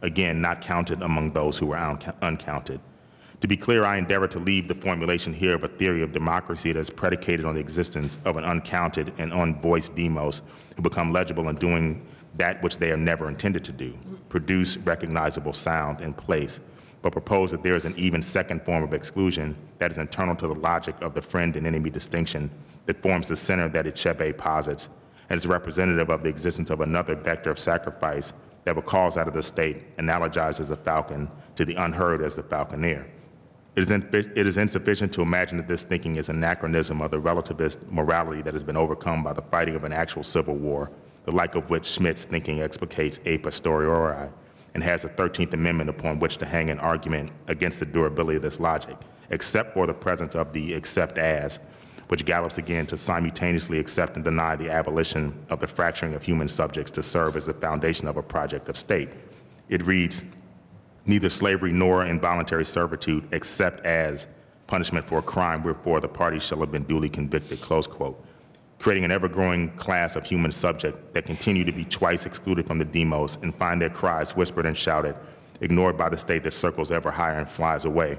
Again, not counted among those who are uncounted. To be clear, I endeavor to leave the formulation here of a theory of democracy that is predicated on the existence of an uncounted and unvoiced demos who become legible in doing that which they are never intended to do, produce recognizable sound and place, but propose that there is an even second form of exclusion that is internal to the logic of the friend and enemy distinction that forms the center that Echebe posits, and is representative of the existence of another vector of sacrifice that recalls out of the state, analogized as a falcon to the unheard as the falconer. It is insufficient to imagine that this thinking is anachronism of the relativist morality that has been overcome by the fighting of an actual civil war, the like of which Schmidt's thinking explicates a posteriori, and has a 13th Amendment upon which to hang an argument against the durability of this logic, except for the presence of the except as, which gallops again to simultaneously accept and deny the abolition of the fracturing of human subjects to serve as the foundation of a project of state. It reads, neither slavery nor involuntary servitude except as punishment for a crime wherefore the party shall have been duly convicted, close quote, creating an ever-growing class of human subject that continue to be twice excluded from the demos and find their cries whispered and shouted, ignored by the state that circles ever higher and flies away.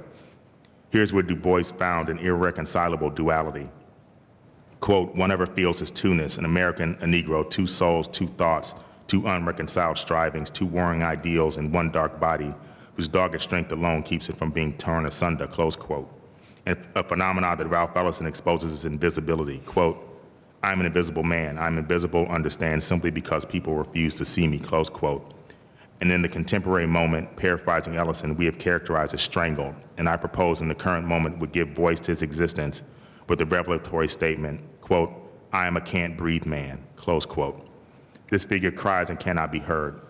Here's where Du Bois found an irreconcilable duality. Quote, one ever feels his two-ness, an American, a Negro, two souls, two thoughts, two unreconciled strivings, two warring ideals, and one dark body, whose dogged strength alone keeps it from being torn asunder, close quote. And a phenomenon that Ralph Ellison exposes as invisibility, quote, I'm an invisible man, I'm invisible, understand, simply because people refuse to see me, close quote. and in the contemporary moment, paraphrasing Ellison, we have characterized as strangled, and I propose in the current moment would give voice to his existence with the revelatory statement, quote, I am a can't breathe man, close quote. This figure cries and cannot be heard.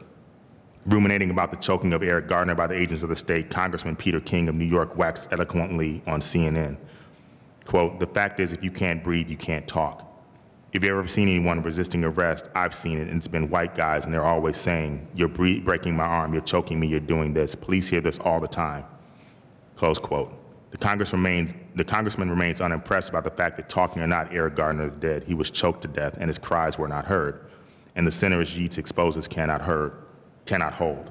Ruminating about the choking of Eric Gardner by the agents of the state, Congressman Peter King of New York waxed eloquently on CNN. Quote, the fact is, if you can't breathe, you can't talk. If you've ever seen anyone resisting arrest, I've seen it, and it's been white guys, and they're always saying, you're breaking my arm, you're choking me, you're doing this. Police hear this all the time, close quote. The congressman remains unimpressed about the fact that talking or not, Eric Gardner is dead. He was choked to death, and his cries were not heard. And the centerist Yeats exposes cannot hold.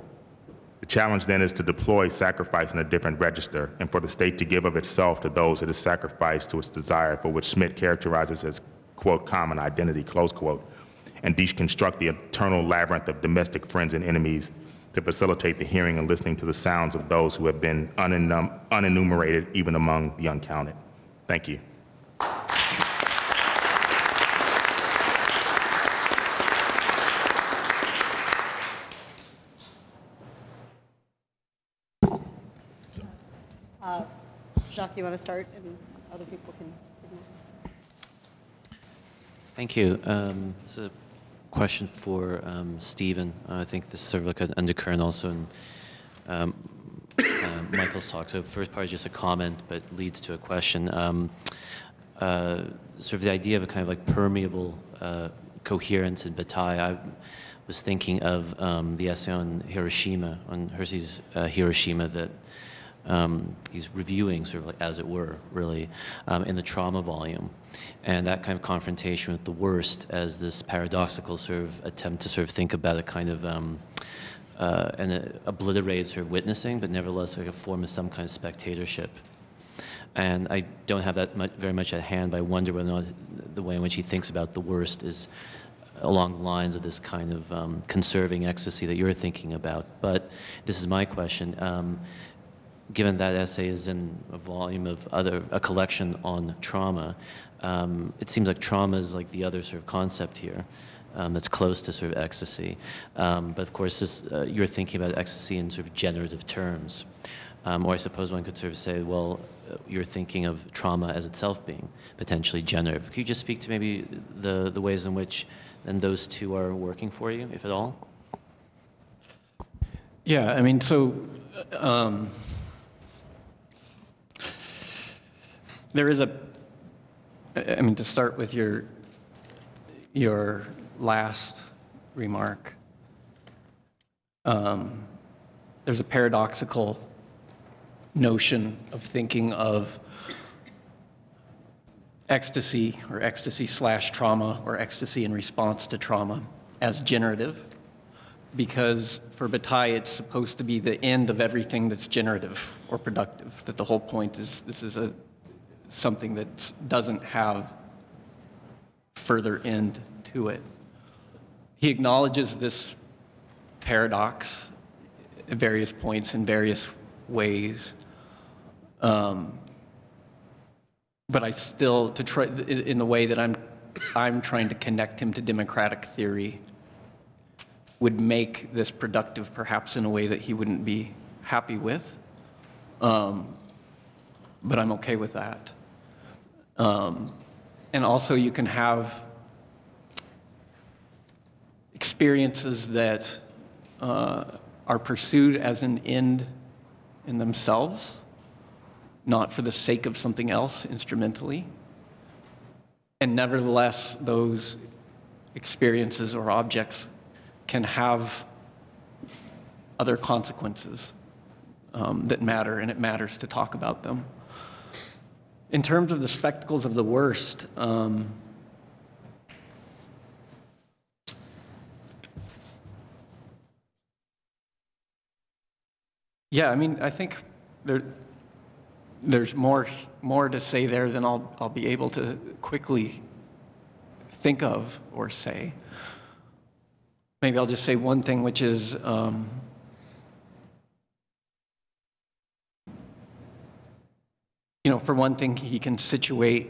The challenge then is to deploy sacrifice in a different register, and for the state to give of itself to those it has sacrificed to its desire, for which Schmidt characterizes as, quote, common identity, close quote, and deconstruct the eternal labyrinth of domestic friends and enemies to facilitate the hearing and listening to the sounds of those who have been unenumerated even among the uncounted. Thank you. Jacques, you want to start, and other people can. Thank you. This is a question for Stephen. I think this is sort of like an undercurrent also in Michael's talk. So first part is just a comment, but leads to a question. Sort of the idea of a kind of like permeable coherence in Bataille. I was thinking of the essay on Hiroshima, on Hersey's Hiroshima, that he's reviewing, sort of like, as it were, really, in the trauma volume. And that kind of confrontation with the worst as this paradoxical sort of attempt to sort of think about a kind of an obliterated sort of witnessing, but nevertheless like a form of some kind of spectatorship. And I don't have that very much at hand, but I wonder whether or not the way in which he thinks about the worst is along the lines of this kind of conserving ecstasy that you're thinking about. But this is my question. Given that essay is in a volume of a collection on trauma, it seems like trauma is like the other sort of concept here that's close to sort of ecstasy. But of course, you're thinking about ecstasy in sort of generative terms. Or I suppose one could sort of say, well, you're thinking of trauma as itself being potentially generative. Could you just speak to maybe the ways in which then those two are working for you, if at all? Yeah, I mean, so there is I mean, to start with your last remark, there's a paradoxical notion of thinking of ecstasy or ecstasy/trauma or ecstasy in response to trauma as generative, because for Bataille it's supposed to be the end of everything that's generative or productive, that the whole point is this is something that doesn't have further end to it. He acknowledges this paradox at various points in various ways, but I still, to try in the way that I'm trying to connect him to democratic theory, would make this productive perhaps in a way that he wouldn't be happy with, but I'm okay with that. And also you can have experiences that are pursued as an end in themselves, not for the sake of something else instrumentally. And nevertheless, those experiences or objects can have other consequences that matter, and it matters to talk about them. In terms of the spectacles of the worst, yeah, I mean, I think there's more to say there than I'll be able to quickly think of or say. Maybe I'll just say one thing, which is you know, for one thing, he can situate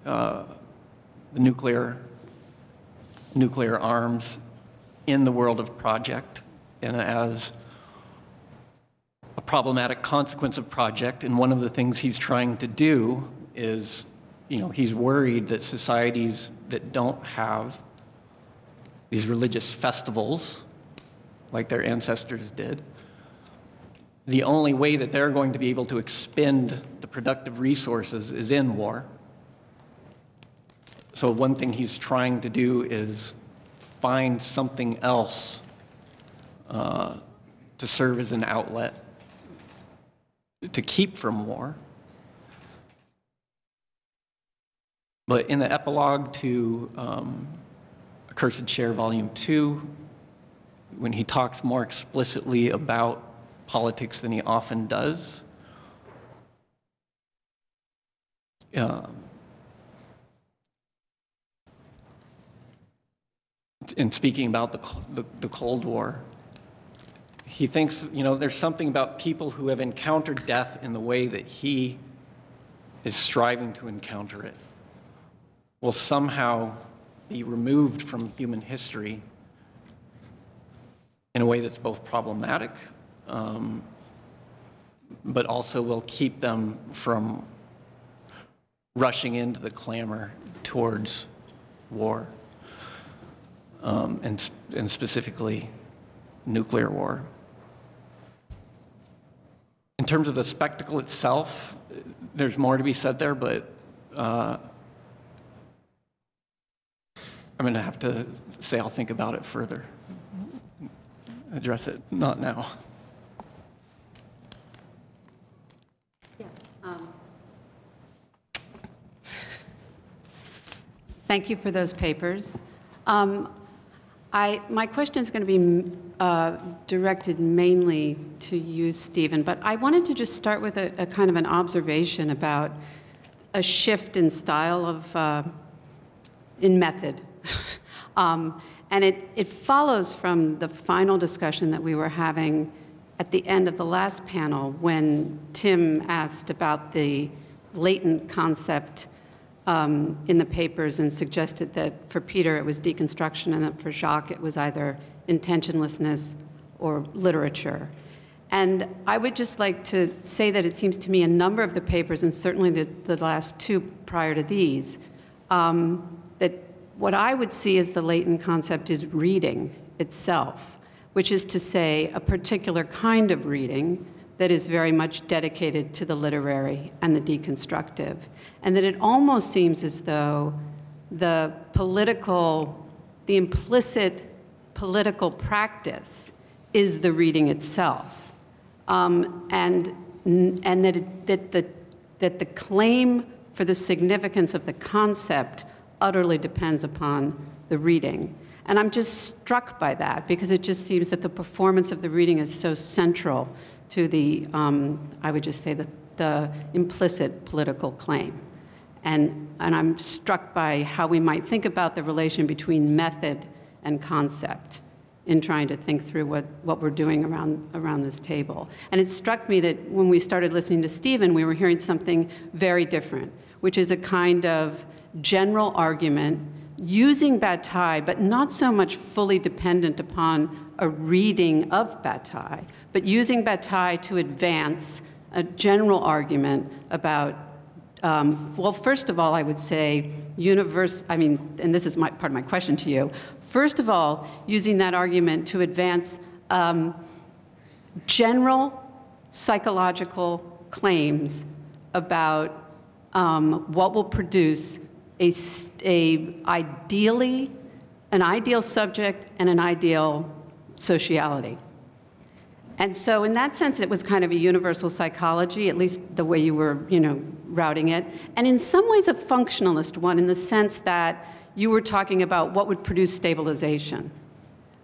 the nuclear arms in the world of project and as a problematic consequence of project. And one of the things he's trying to do is, he's worried that societies that don't have these religious festivals like their ancestors did, the only way that they're going to be able to expend the productive resources is in war. So one thing he's trying to do is find something else to serve as an outlet to keep from war. But in the epilogue to Accursed Share Volume 2, when he talks more explicitly about politics than he often does, in speaking about the Cold War, he thinks, there's something about people who have encountered death in the way that he is striving to encounter it will somehow be removed from human history in a way that's both problematic, but also will keep them from rushing into the clamor towards war, and specifically nuclear war. In terms of the spectacle itself, there's more to be said there, but I'm going to have to say I'll think about it further. Address it, not now. Yeah. Thank you for those papers. My question is going to be directed mainly to you, Stephen, but I wanted to just start with a kind of an observation about a shift in style of, in method. And it follows from the final discussion that we were having at the end of the last panel when Tim asked about the latent concept in the papers and suggested that for Peter it was deconstruction and that for Jacques it was either intentionlessness or literature. And I would just like to say that it seems to me a number of the papers, and certainly the last two prior to these, that what I would see as the latent concept is reading itself, which is to say a particular kind of reading that is very much dedicated to the literary and the deconstructive. And that it almost seems as though the implicit political practice is the reading itself. And that the claim for the significance of the concept utterly depends upon the reading. And I'm just struck by that because it just seems that the performance of the reading is so central to the, I would just say, the implicit political claim. And I'm struck by how we might think about the relation between method and concept in trying to think through what we're doing around this table. And it struck me that when we started listening to Stephen, we were hearing something very different, which is a kind of general argument using Bataille, but not so much fully dependent upon a reading of Bataille, but using Bataille to advance a general argument about, well, first of all, I would say and this is part of my question to you. First of all, using that argument to advance general psychological claims about what will produce an ideal subject and an ideal sociality. And so in that sense, it was kind of a universal psychology, at least the way you were, routing it. And in some ways a functionalist one in the sense that you were talking about what would produce stabilization,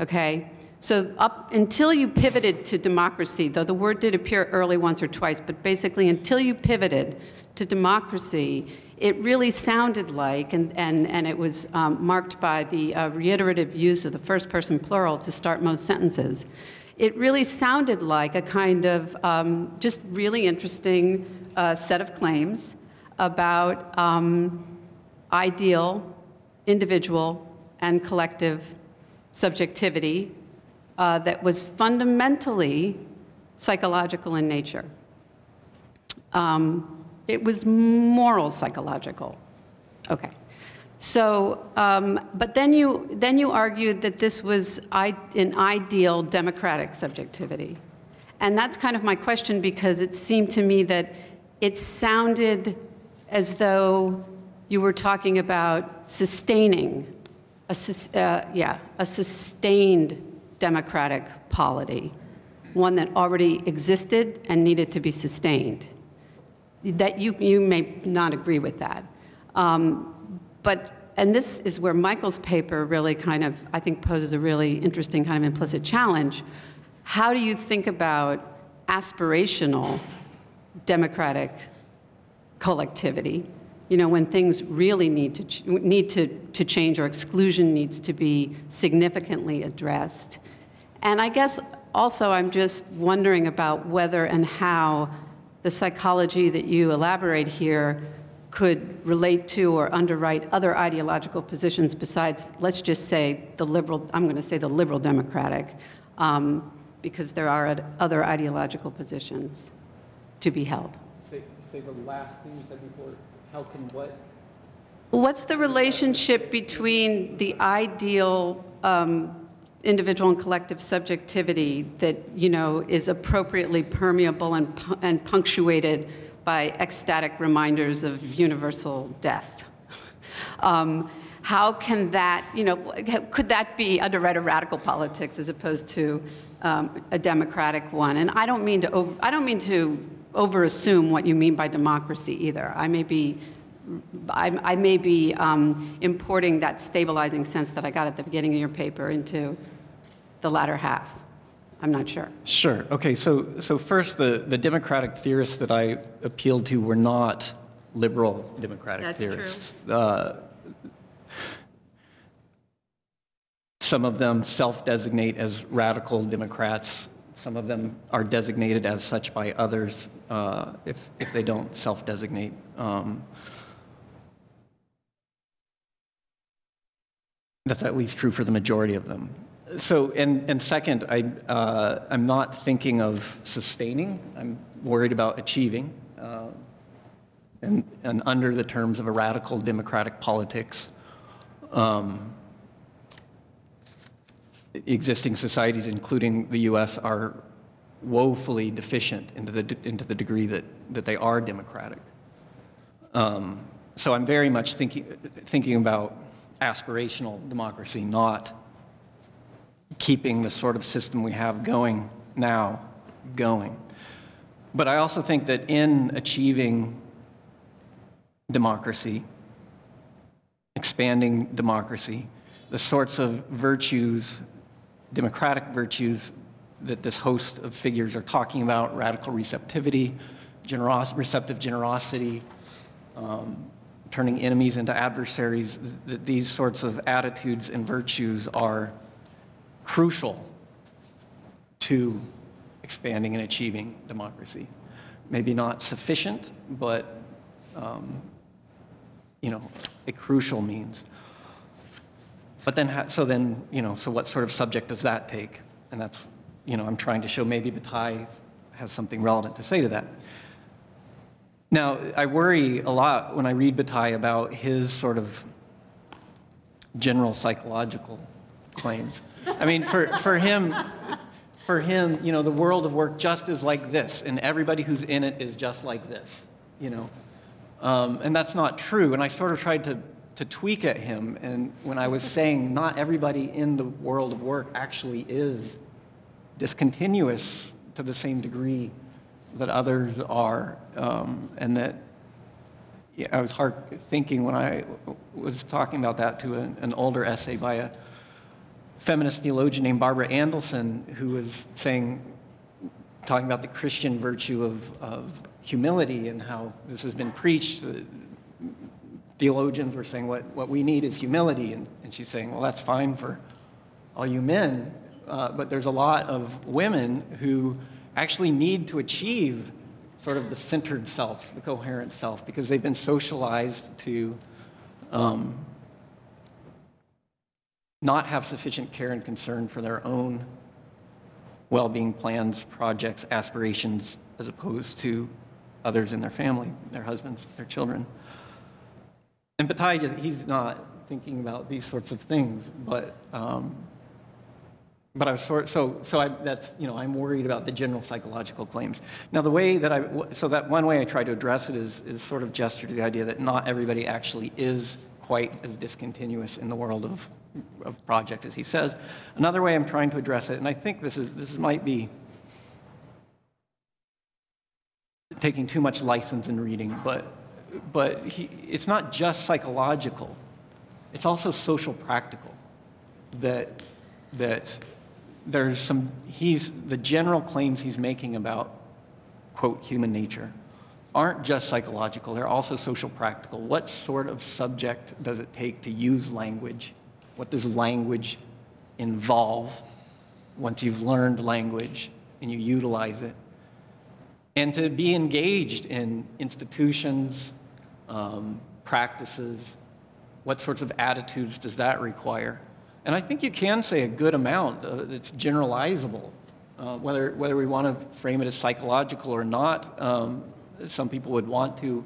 okay? So up until you pivoted to democracy, though the word did appear early once or twice, but basically until you pivoted to democracy, it really sounded like, and it was marked by the reiterative use of the first person plural to start most sentences, it really sounded like a kind of just really interesting set of claims about ideal, individual, and collective subjectivity that was fundamentally psychological in nature. It was moral psychological. Okay. So, but then you argued that this was an ideal democratic subjectivity. And that's kind of my question, because it seemed to me that it sounded as though you were talking about sustaining, a sustained democratic polity, one that already existed and needed to be sustained. That you may not agree with that. And this is where Michael's paper really kind of, I think, poses a really interesting kind of implicit challenge. How do you think about aspirational democratic collectivity? You know, when things really need to change, or exclusion needs to be significantly addressed. And I guess also I'm just wondering about whether and how the psychology that you elaborate here could relate to or underwrite other ideological positions besides, let's just say, the liberal, I'm going to say the liberal democratic, because there are other ideological positions to be held. Say the last thing you said before. How can what? What's the relationship between the ideal individual and collective subjectivity that, you know, is appropriately permeable and punctuated by ecstatic reminders of universal death? How can that, you know, could that be underread a radical politics as opposed to a democratic one? And I don't mean to overassume what you mean by democracy either. I may be importing that stabilizing sense that I got at the beginning of your paper into the latter half. I'm not sure. Sure. Okay. So first, the democratic theorists that I appealed to were not liberal democratic theorists. That's true. Some of them self-designate as radical Democrats. Some of them are designated as such by others if they don't self-designate. That's at least true for the majority of them. So, and second, I'm not thinking of sustaining. I'm worried about achieving. And under the terms of a radical democratic politics, existing societies, including the U.S., are woefully deficient into the degree that they are democratic. So I'm very much thinking about aspirational democracy, not keeping the sort of system we have going now going. But I also think that in achieving democracy, expanding democracy, the sorts of virtues, democratic virtues that this host of figures are talking about, radical receptivity, receptive generosity, turning enemies into adversaries, that these sorts of attitudes and virtues are crucial to expanding and achieving democracy. Maybe not sufficient, but you know, a crucial means. But then, so what sort of subject does that take? And that's, you know, I'm trying to show maybe Bataille has something relevant to say to that. Now, I worry a lot when I read Bataille about his sort of general psychological claims. I mean, for him, you know, the world of work just is like this, and everybody who's in it is just like this, you know. And that's not true. And I sort of tried to tweak at him, and when I was saying not everybody in the world of work actually is discontinuous to the same degree that others are, and that I was thinking when I was talking about that to an older essay by a feminist theologian named Barbara Andelson, who was talking about the Christian virtue of humility and how this has been preached. Theologians were saying what we need is humility, and she's saying, well, that's fine for all you men, but there's a lot of women who actually need to achieve sort of the centered self, the coherent self, because they've been socialized to not have sufficient care and concern for their own well-being plans, projects, aspirations, as opposed to others in their family, their husbands, their children. And Pertain, he's not thinking about these sorts of things, but I was that's, I'm worried about the general psychological claims. Now, the way that that one way I try to address it is sort of gesture to the idea that not everybody actually is quite as discontinuous in the world of project as he says. Another way I'm trying to address it, and I think this might be taking too much license in reading, but it's not just psychological, it's also social practical. That there's the general claims he's making about, quote, human nature aren't just psychological, they're also social practical. What sort of subject does it take to use language? What does language involve once you've learned language and you utilize it? And to be engaged in institutions, practices, what sorts of attitudes does that require? And I think you can say a good amount that's generalizable, whether we want to frame it as psychological or not. Some people would want to.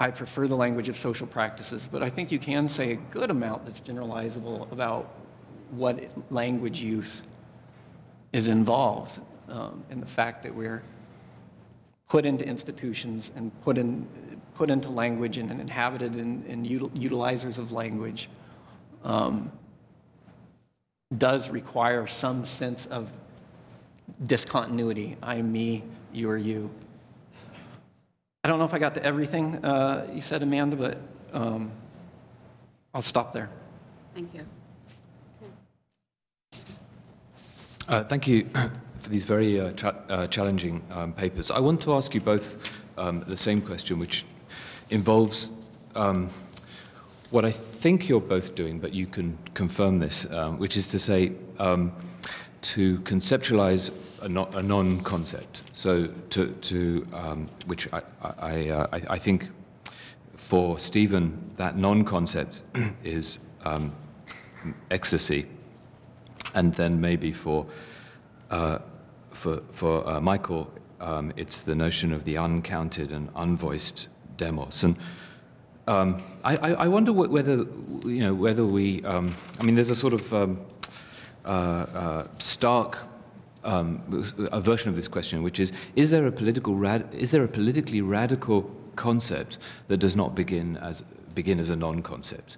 I prefer the language of social practices, but I think you can say a good amount that's generalizable about what language use is involved, and the fact that we're put into institutions and put into language and inhabited and utilizers of language does require some sense of discontinuity. I'm me, you're you. I don't know if I got to everything you said, Amanda, but I'll stop there. Thank you. Thank you for these very challenging papers. I want to ask you both the same question, which involves what I think you're both doing, but you can confirm this, which is to say, to conceptualize a non-concept. So which I think for Stephen, that non-concept is ecstasy, and then maybe for Michael, it's the notion of the uncounted and unvoiced demos. And I wonder whether we. I mean, there's a sort of stark a version of this question, which is there a politically radical concept that does not begin as a non-concept?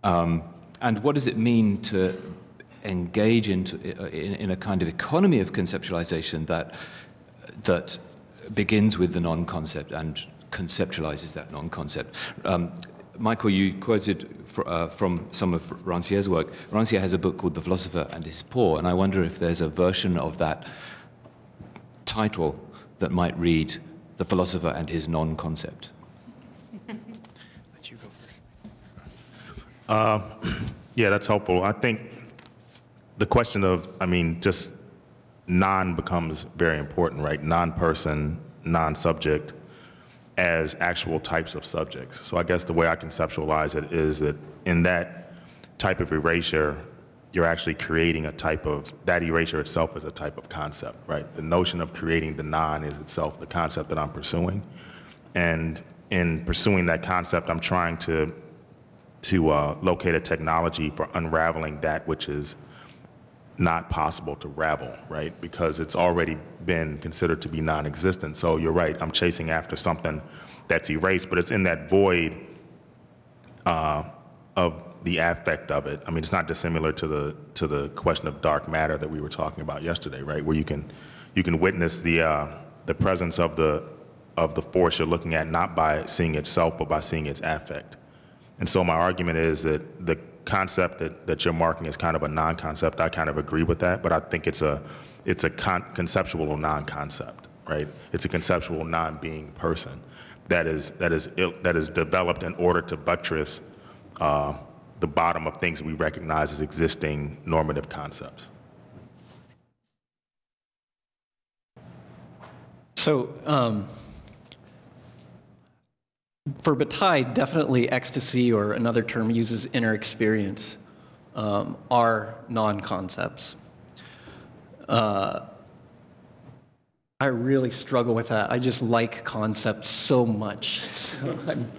And what does it mean to engage in a kind of economy of conceptualization that begins with the non-concept and conceptualizes that non-concept? Michael, you quoted from some of Rancière's work. Rancière has a book called The Philosopher and His Poor, and I wonder if there's a version of that title that might read The Philosopher and His Non-Concept. Let you go first. Yeah, that's helpful. I think the question of, just non becomes very important, right? Non-person, non-subject, as actual types of subjects. So I guess the way I conceptualize it is that in that type of erasure, you're actually creating a type of, that erasure itself is a type of concept, right? The notion of creating the non is itself the concept that I'm pursuing. And in pursuing that concept, I'm trying to locate a technology for unraveling that which is not possible to ravel, right? Because it's already been considered to be non-existent. So you're right, I'm chasing after something that's erased, but it's in that void of the affect of it. It's not dissimilar to the question of dark matter that we were talking about yesterday, right? Where you can witness the presence of the force you're looking at, not by seeing itself, but by seeing its affect. And so my argument is that the concept that you're marking is kind of a non-concept. I kind of agree with that, but I think it's a conceptual non-concept, right? It's a conceptual non-being person that is developed in order to buttress the bottom of things we recognize as existing normative concepts. So for Bataille, definitely ecstasy, or another term uses inner experience, are non-concepts. I really struggle with that. I just like concepts so much. So I'm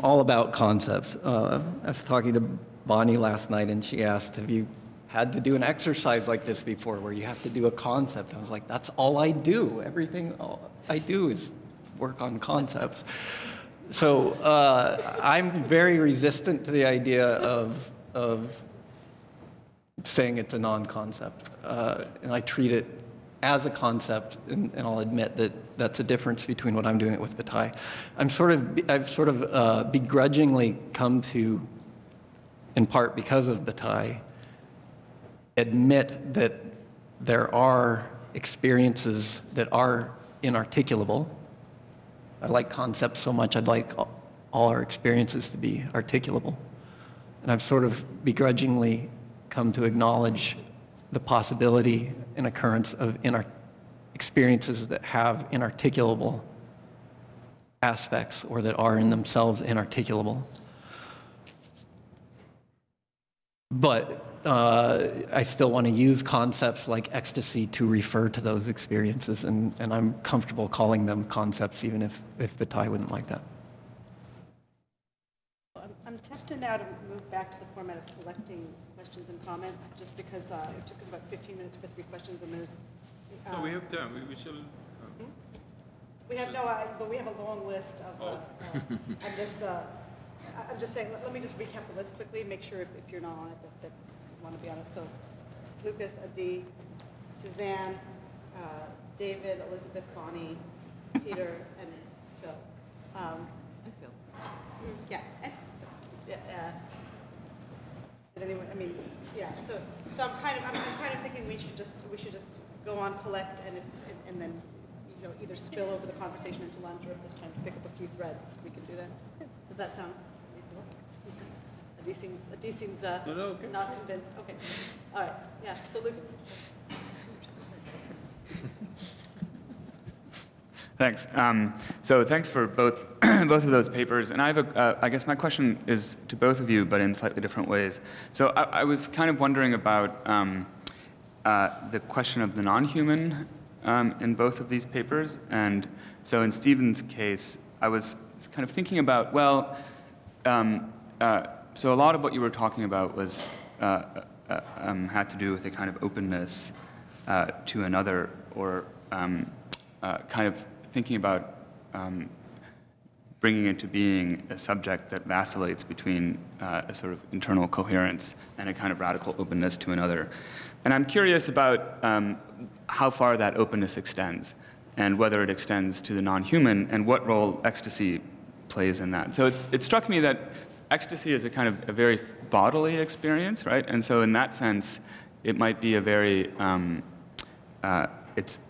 all about concepts. I was talking to Bonnie last night, and she asked, have you had to do an exercise like this before where you have to do a concept? I was like, that's all I do. All I do is work on concepts. So I'm very resistant to the idea of saying it's a non-concept. And I treat it as a concept, and I'll admit that that's a difference between what I'm doing it with Bataille. I've sort of begrudgingly come to, in part because of Bataille, admit that there are experiences that are inarticulable. I like concepts so much, I'd like all our experiences to be articulable. And I've sort of begrudgingly come to acknowledge the possibility and occurrence of experiences that have inarticulable aspects or that are in themselves inarticulable. But I still want to use concepts like ecstasy to refer to those experiences, and I'm comfortable calling them concepts even if Bataille wouldn't like that. I'm tempted now to move back to the format of collecting questions and comments, just because it took us about 15 minutes for 3 questions, and there's... no, we have time. We shall... We have but we have a long list of... I'm just saying, let me just recap the list quickly, make sure if you're not on it that you want to be on it. So Lucas, Adi, Suzanne, David, Elizabeth, Bonnie, Peter, and Phil. And Phil. Yeah. Did anyone? I mean, yeah. So I'm kind of thinking we should just go on, collect, and then either spill over the conversation into lunch, or if there's time to pick up a few threads, we can do that. Does that sound reasonable? Adi seems okay. Not convinced. Okay. All right. Yeah. So Lucas. Thanks. So thanks for both of those papers. And I have I guess my question is to both of you, but in slightly different ways. So I was kind of wondering about the question of the non-human in both of these papers. And so in Stephen's case, I was kind of thinking about, well, so a lot of what you were talking about was had to do with a kind of openness to another, or kind of thinking about bringing into being a subject that vacillates between a sort of internal coherence and a kind of radical openness to another. And I'm curious about how far that openness extends, and whether it extends to the non-human, and what role ecstasy plays in that. So it struck me that ecstasy is a kind of a very bodily experience, right? And so in that sense, it might be a very,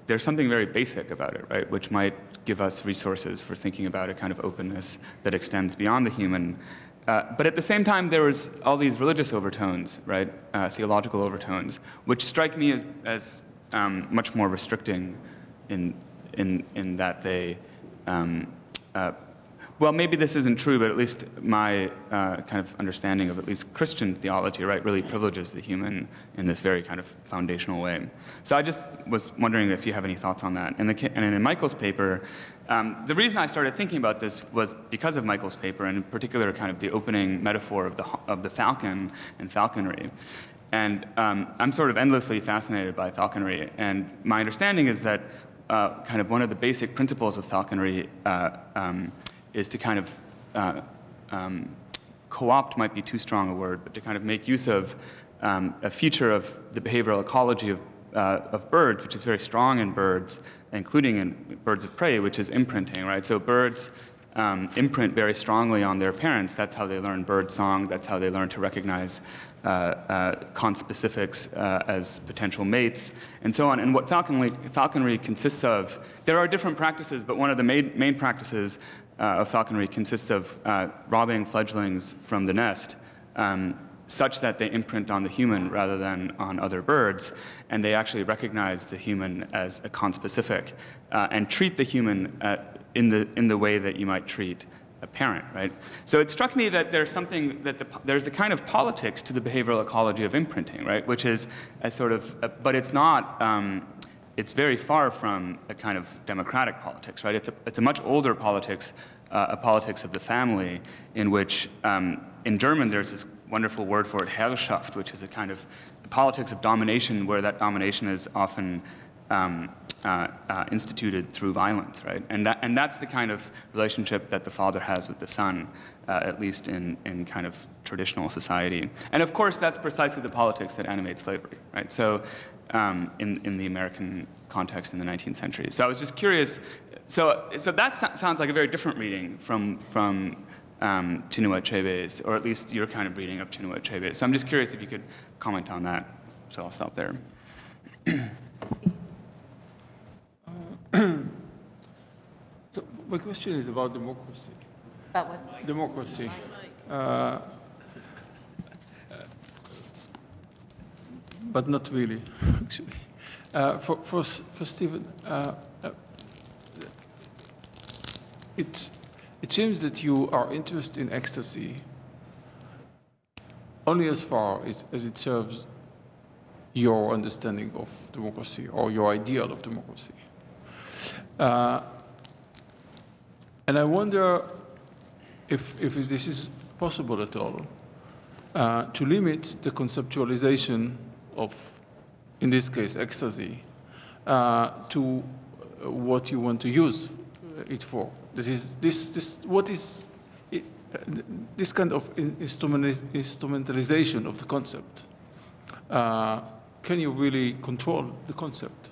there's something very basic about it, right? Which might give us resources for thinking about a kind of openness that extends beyond the human. But at the same time, there was all these religious overtones, right? Theological overtones, which strike me as much more restricting in that they, well, maybe this isn't true, but at least my kind of understanding of at least Christian theology, right, really privileges the human in this very kind of foundational way. So I just was wondering if you have any thoughts on that. And in Michael's paper, the reason I started thinking about this was because of Michael's paper, and in particular kind of the opening metaphor of the falcon and falconry. And I'm sort of endlessly fascinated by falconry. And my understanding is that kind of one of the basic principles of falconry is to kind of co-opt might be too strong a word, but to kind of make use of a feature of the behavioral ecology of birds, which is very strong in birds, including in birds of prey, which is imprinting, right? So birds imprint very strongly on their parents. That's how they learn bird song. That's how they learn to recognize conspecifics as potential mates, and so on. And what falconry consists of, there are different practices, but one of the main practices of falconry consists of robbing fledglings from the nest, such that they imprint on the human rather than on other birds, and they actually recognize the human as a conspecific and treat the human in the way that you might treat apparent, right? So it struck me that there's something that there's a kind of politics to the behavioral ecology of imprinting, right? Which is a sort of, but it's not. It's very far from a kind of democratic politics, right? It's a much older politics, a politics of the family, in which in German there's this wonderful word for it, Herrschaft, which is a kind of politics of domination, where that domination is often instituted through violence, right? And that's the kind of relationship that the father has with the son, at least in kind of traditional society. And of course, that's precisely the politics that animates slavery, right? So in the American context in the 19th century. So I was just curious. So that sounds like a very different reading from Chinua Achebe's, or at least your kind of reading of Chinua Achebe. So I'm just curious if you could comment on that. So I'll stop there. So my question is about democracy. About what? Democracy. But not really, actually. For Stephen, it seems that you are interested in ecstasy only as far as it serves your understanding of democracy or your ideal of democracy. And I wonder if this is possible at all, to limit the conceptualization of, in this case, ecstasy, to what you want to use it for. What is this kind of instrumentalization of the concept? Can you really control the concept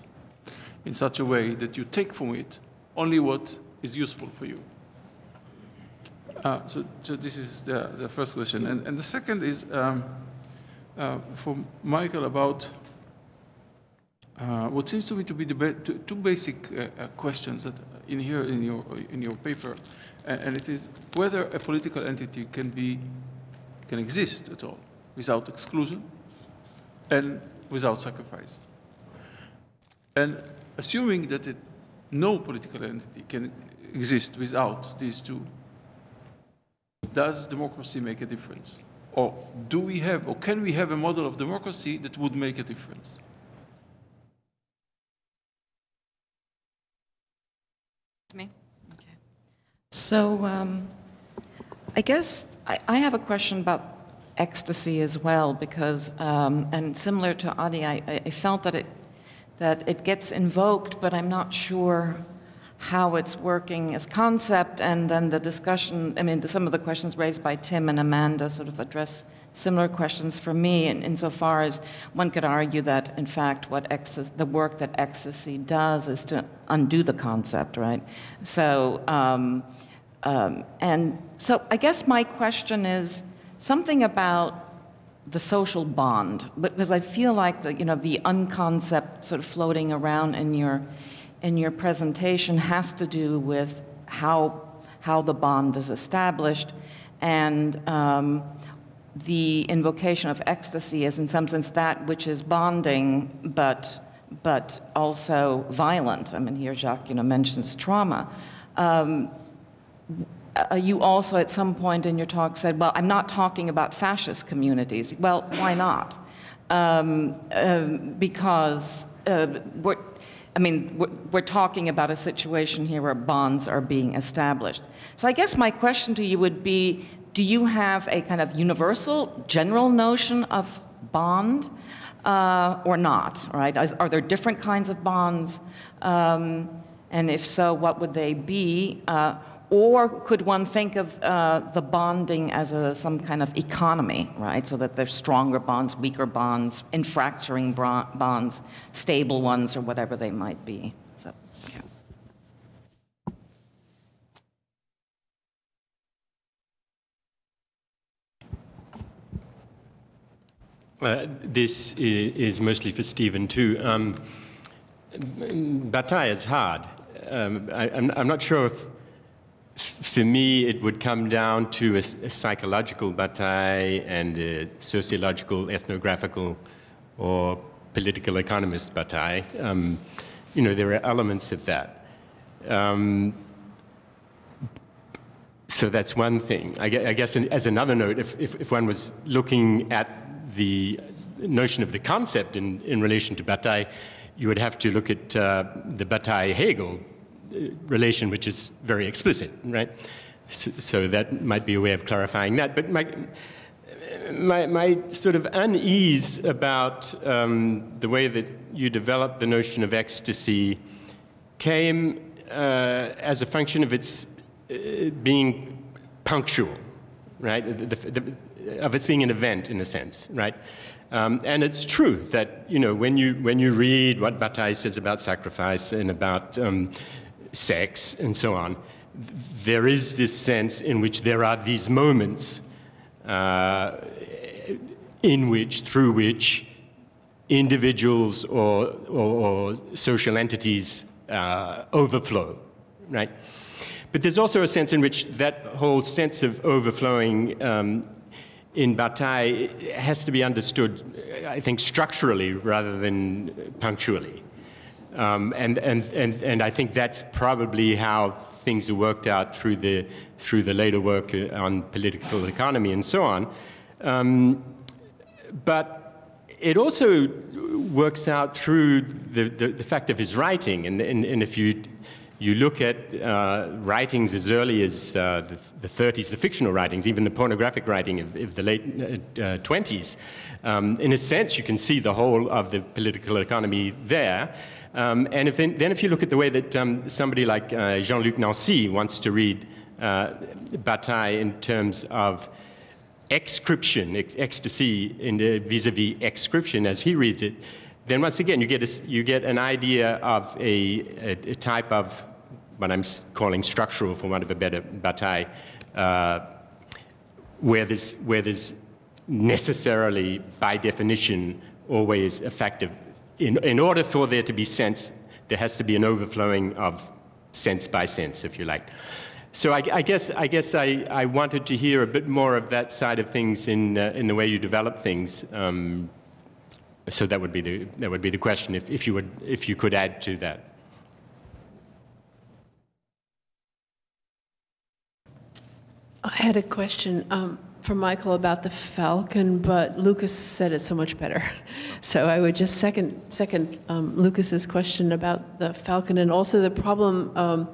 in such a way that you take from it only what is useful for you? So this is the first question. And the second is for Michael about what seems to me to be the two basic questions that in your paper, and it is whether a political entity can exist at all without exclusion and without sacrifice. And assuming that no political entity can exist without these two, does democracy make a difference? Or do we have, or can we have a model of democracy that would make a difference? Me? Okay. So I guess I have a question about ecstasy as well, because, and similar to Adi, I felt that it gets invoked, but I'm not sure how it's working as concept, and then the discussion, I mean, some of the questions raised by Tim and Amanda sort of address similar questions for me, insofar as one could argue that, in fact, the work that ecstasy does is to undo the concept, right? So, and so I guess my question is something about the social bond, because I feel like the unconcept sort of floating around in your presentation has to do with how the bond is established, and the invocation of ecstasy is in some sense that which is bonding, but also violent. I mean, here Jacques mentions trauma. You also at some point in your talk said, well, I'm not talking about fascist communities. Well, why not? Because we're talking about a situation here where bonds are being established. So I guess my question to you would be, do you have a kind of universal, general notion of bond or not, right? Are there different kinds of bonds? And if so, what would they be? Or could one think of the bonding as some kind of economy, right? So that there's stronger bonds, weaker bonds, infracturing bonds, stable ones, or whatever they might be. So, yeah. This is mostly for Stephen too. Bataille is hard. I'm not sure if, for me, it would come down to a psychological bataille and a sociological, ethnographical, or political economist bataille. There are elements of that. So that's one thing. I guess as another note, if one was looking at the notion of the concept in relation to Bataille, you would have to look at the Bataille-Hegel relation, which is very explicit, right? So that might be a way of clarifying that. But my sort of unease about the way that you developed the notion of ecstasy came as a function of its being punctual, right? Of its being an event, in a sense, right? And it's true that, you know, when you read what Bataille says about sacrifice and about sex and so on, there is this sense in which there are these moments through which individuals or social entities overflow, right? But there's also a sense in which that whole sense of overflowing in Bataille has to be understood, I think, structurally rather than punctually. And I think that's probably how things are worked out through the later work on political economy and so on. But it also works out through the fact of his writing. And if you look at writings as early as the 30s, the fictional writings, even the pornographic writing of the late 20s, in a sense, you can see the whole of the political economy there. And if you look at the way that somebody like Jean-Luc Nancy wants to read Bataille in terms of exscription, ecstasy vis-a-vis exscription as he reads it, then once again you get an idea of a type of what I'm calling structural, for want of a better Bataille, where there's necessarily, by definition, always effective. In order for there to be sense, there has to be an overflowing of sense by sense, if you like. So I guess I wanted to hear a bit more of that side of things in the way you develop things. So that would be the question, if you could add to that. I had a question for Michael about the falcon, but Lucas said it so much better. So I would just second Lucas's question about the falcon, and also the problem.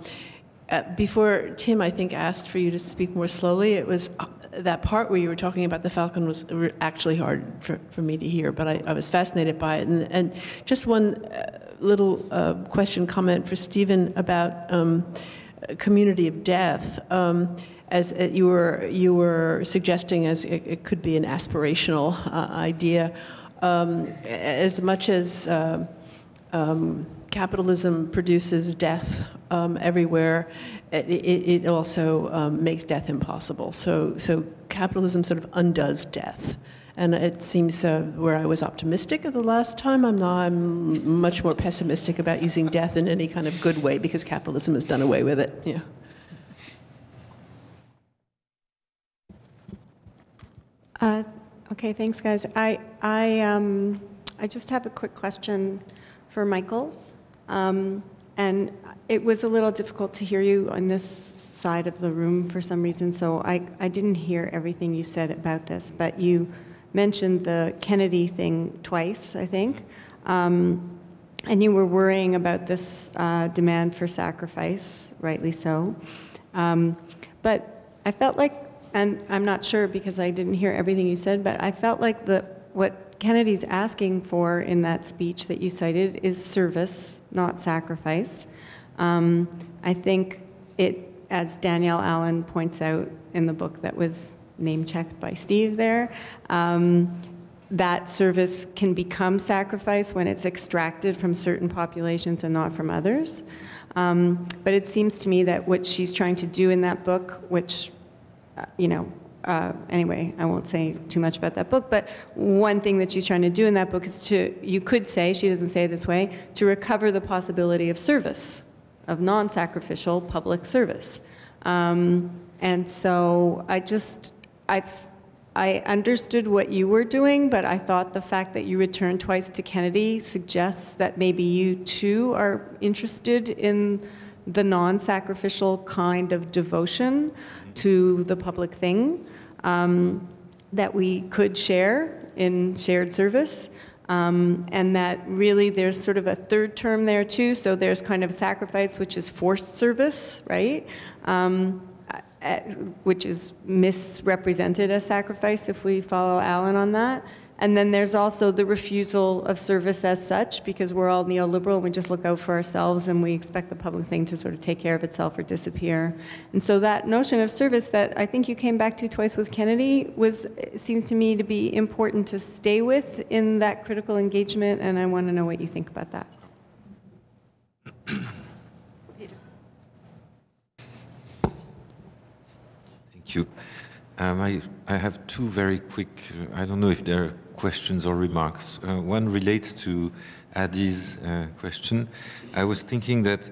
Before Tim, I think, asked for you to speak more slowly, it was that part where you were talking about the falcon was actually hard for me to hear, but I was fascinated by it. And just one little comment for Stephen about community of death. As you were suggesting, as it could be an aspirational idea, as much as capitalism produces death everywhere, it also makes death impossible. So capitalism sort of undoes death. And it seems where I was optimistic at the last time, I'm much more pessimistic about using death in any kind of good way because capitalism has done away with it. Yeah. Okay, thanks, guys. I just have a quick question for Michael. And it was a little difficult to hear you on this side of the room for some reason, so I didn't hear everything you said about this, but you mentioned the Kennedy thing twice, I think. And you were worrying about this demand for sacrifice, rightly so. But I felt like, and I'm not sure because I didn't hear everything you said, but I felt like what Kennedy's asking for in that speech that you cited is service, not sacrifice. I think it, as Danielle Allen points out in the book that was name-checked by Steve there, that service can become sacrifice when it's extracted from certain populations and not from others. But it seems to me that what she's trying to do in that book, which anyway, I won't say too much about that book, but one thing that she's trying to do in that book is you could say, she doesn't say it this way, to recover the possibility of service, of non-sacrificial public service. And so I understood what you were doing, but I thought the fact that you returned twice to Kennedy suggests that maybe you too are interested in the non-sacrificial kind of devotion to the public thing that we could share in shared service. And that really there's sort of a third term there too. So there's kind of sacrifice, which is forced service, right? Which is misrepresented as sacrifice if we follow Alan on that. And then there's also the refusal of service as such, because we're all neoliberal and we just look out for ourselves and we expect the public thing to sort of take care of itself or disappear. And so that notion of service that I think you came back to twice with Kennedy seems to me to be important to stay with in that critical engagement, and I want to know what you think about that. Thank you. I have two very quick, I don't know if they're questions or remarks. One relates to Adi's question. I was thinking that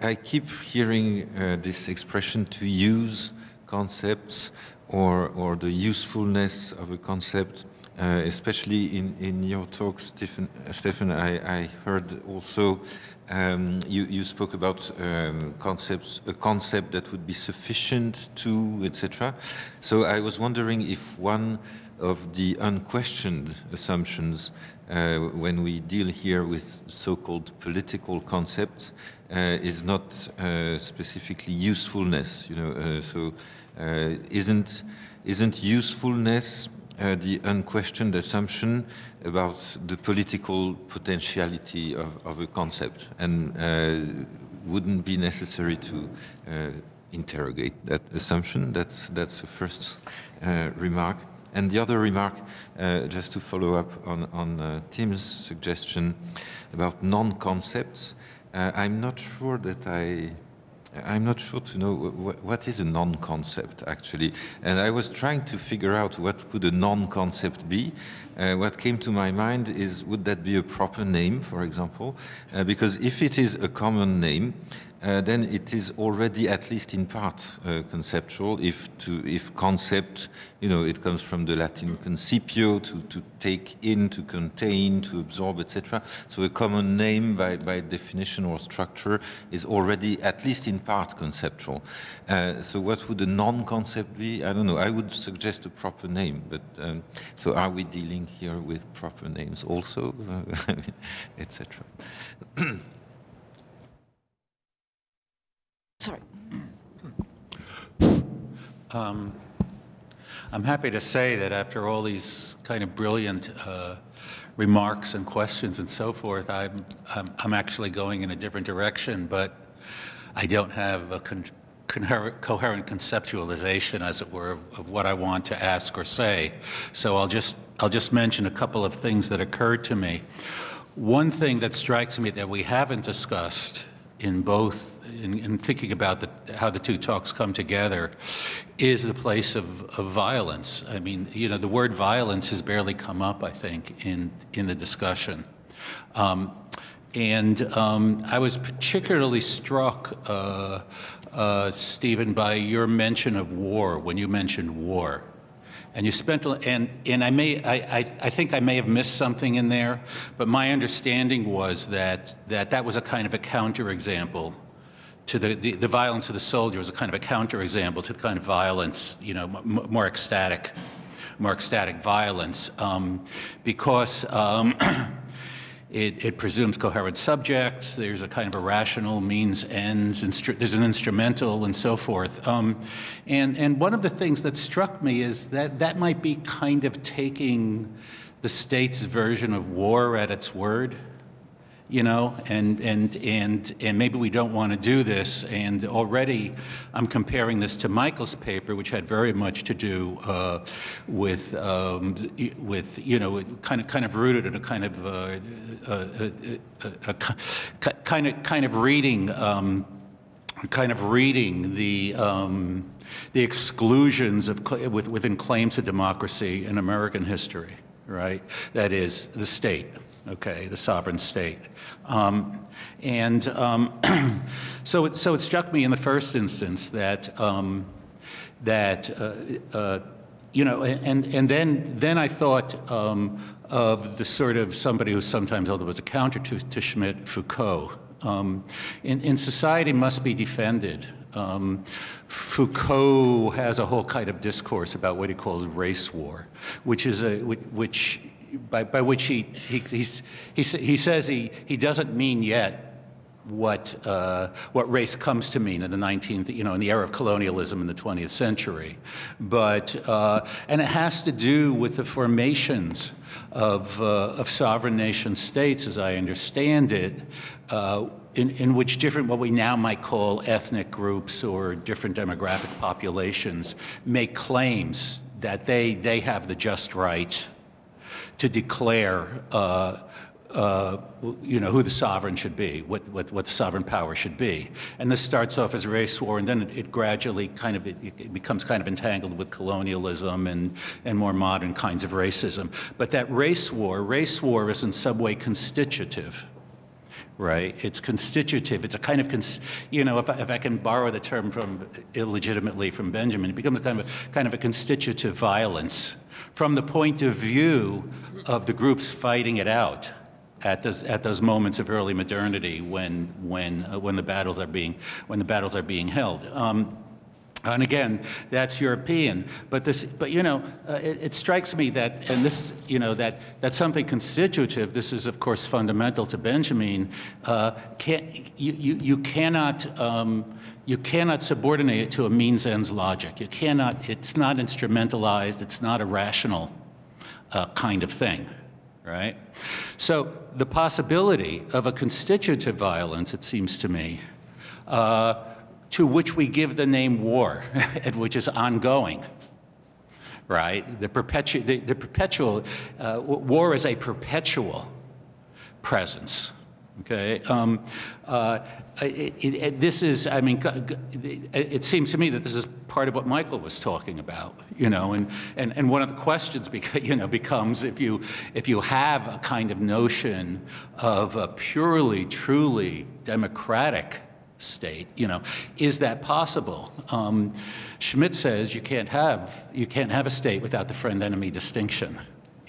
I keep hearing this expression to use concepts or the usefulness of a concept, especially in your talk, Stephen, I heard also you spoke about concepts, a concept that would be sufficient to, etc. So I was wondering if one of the unquestioned assumptions when we deal here with so-called political concepts is not specifically usefulness. You know, isn't usefulness the unquestioned assumption about the political potentiality of a concept, and wouldn't be necessary to interrogate that assumption? That's the first remark. And the other remark, just to follow up on Tim's suggestion about non-concepts, I'm not sure to know what is a non-concept actually, and I was trying to figure out what could a non-concept be. What came to my mind is, would that be a proper name, for example? Because if it is a common name, then it is already at least in part conceptual. If concept, you know, it comes from the Latin concipio, to take in, to contain, to absorb, etc. So a common name by definition or structure is already at least in part conceptual. So what would a non-concept be? I don't know. I would suggest a proper name, but so are we dealing here with proper names also, etc. Sorry. I'm happy to say that after all these kind of brilliant remarks and questions and so forth, I'm actually going in a different direction, but I don't have a coherent conceptualization, as it were, of what I want to ask or say. So I'll just mention a couple of things that occurred to me. One thing that strikes me that we haven't discussed in both, in thinking about how the two talks come together, is the place of violence. I mean, you know, the word violence has barely come up, I think, in the discussion. I was particularly struck, Stephen, by your mention of war, when you mentioned war. And you spent, and I think I may have missed something in there, but my understanding was that was a kind of a counterexample to the violence of the soldier, was a kind of a counterexample to the kind of violence, you know, more ecstatic violence, because it presumes coherent subjects. There's a kind of a rational means ends, there's an instrumental and so forth. And one of the things that struck me is that might be kind of taking the state's version of war at its word, you know, and maybe we don't want to do this. And already I'm comparing this to Michael's paper, which had very much to do with you know, kind of rooted in a kind of reading the exclusions within claims to democracy in American history, right? That is the state. Okay, the sovereign state. So it struck me in the first instance that you know, and then I thought of the sort of somebody who sometimes, although was a counter to Schmitt, Foucault, in society must be defended. Foucault has a whole kind of discourse about what he calls race war, which is by which he says he doesn't mean yet what race comes to mean in the 19th, in the era of colonialism in the 20th century, and it has to do with the formations of sovereign nation states, as I understand it, in which different, what we now might call ethnic groups or different demographic populations, make claims that they have the just right to declare who the sovereign should be, what the sovereign power should be. And this starts off as race war, and then it gradually it becomes kind of entangled with colonialism and more modern kinds of racism. But that race war is in some way constitutive. Right, it's constitutive. It's a kind of, if I can borrow the term illegitimately from Benjamin, it becomes kind of a constitutive violence from the point of view of the groups fighting it out at those moments of early modernity when the battles are being held. And again, that's European, but it strikes me that, and this, that's something constitutive. This is, of course, fundamental to Benjamin. You cannot subordinate it to a means-ends logic. You cannot. It's not instrumentalized. It's not a rational kind of thing, right? So the possibility of a constitutive violence, it seems to me, to which we give the name war, and which is ongoing, right? The perpetual war is a perpetual presence. Okay, this is. I mean, it seems to me that this is part of what Michael was talking about. And one of the questions becomes if you have a kind of notion of a purely, truly democratic state, is that possible? Schmidt says you can't have a state without the friend-enemy distinction.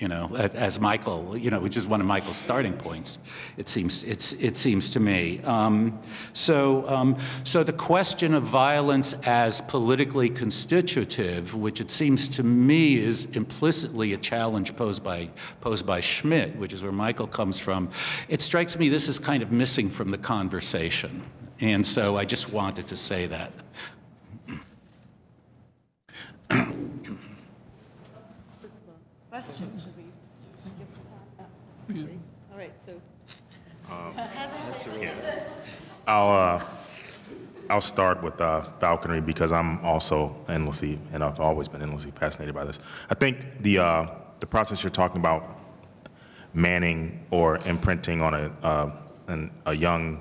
As Michael, which is one of Michael's starting points. It seems to me. So the question of violence as politically constitutive, which it seems to me is implicitly a challenge posed by Schmidt, which is where Michael comes from. It strikes me this is kind of missing from the conversation. And so I just wanted to say that. Question. Should we give some time? All right, so. I'll start with falconry because I'm also endlessly, and I've always been endlessly fascinated by this. I think the process you're talking about, manning or imprinting on a young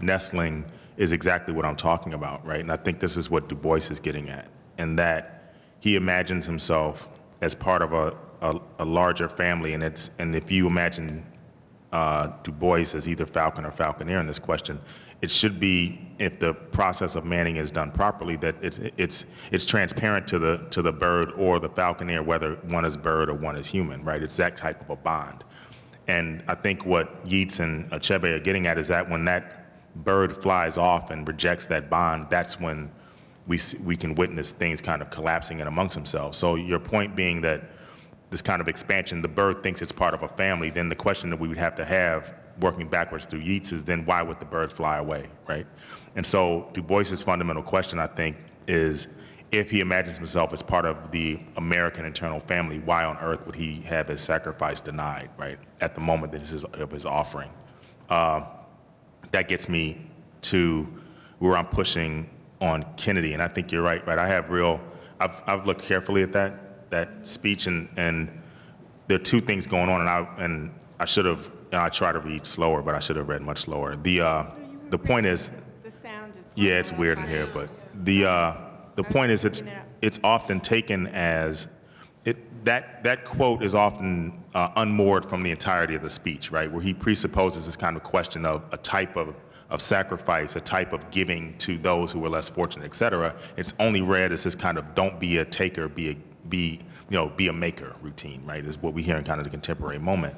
nestling, is exactly what I'm talking about, right? And I think this is what Du Bois is getting at, and that he imagines himself as part of a larger family, and if you imagine Du Bois as either falcon or falconer in this question, it should be, if the process of manning is done properly, that it's transparent to the bird or the falconer whether one is bird or one is human, right? It's that type of a bond. And I think what Yeats and Achebe are getting at is that when that bird flies off and rejects that bond, that's when we can witness things kind of collapsing in amongst themselves. So your point being that this kind of expansion, the bird thinks it's part of a family, then the question that we would have to have, working backwards through Yeats, is then why would the bird fly away, right? And so Du Bois's fundamental question, I think, is if he imagines himself as part of the American internal family, why on earth would he have his sacrifice denied, right, at the moment that this is of his offering? That gets me to where I'm pushing on Kennedy, and I think you're right. I've looked carefully at that speech, and there are two things going on, and I should have. I try to read slower, but I should have read much slower. The point is, the sound is it's weird in here, but the point is it's often taken as that quote is often unmoored from the entirety of the speech, right? Where he presupposes this kind of question of a type of sacrifice, a type of giving to those who are less fortunate, et cetera. It's only read as this kind of don't be a taker, be a maker routine, right? Is what we hear in kind of the contemporary moment.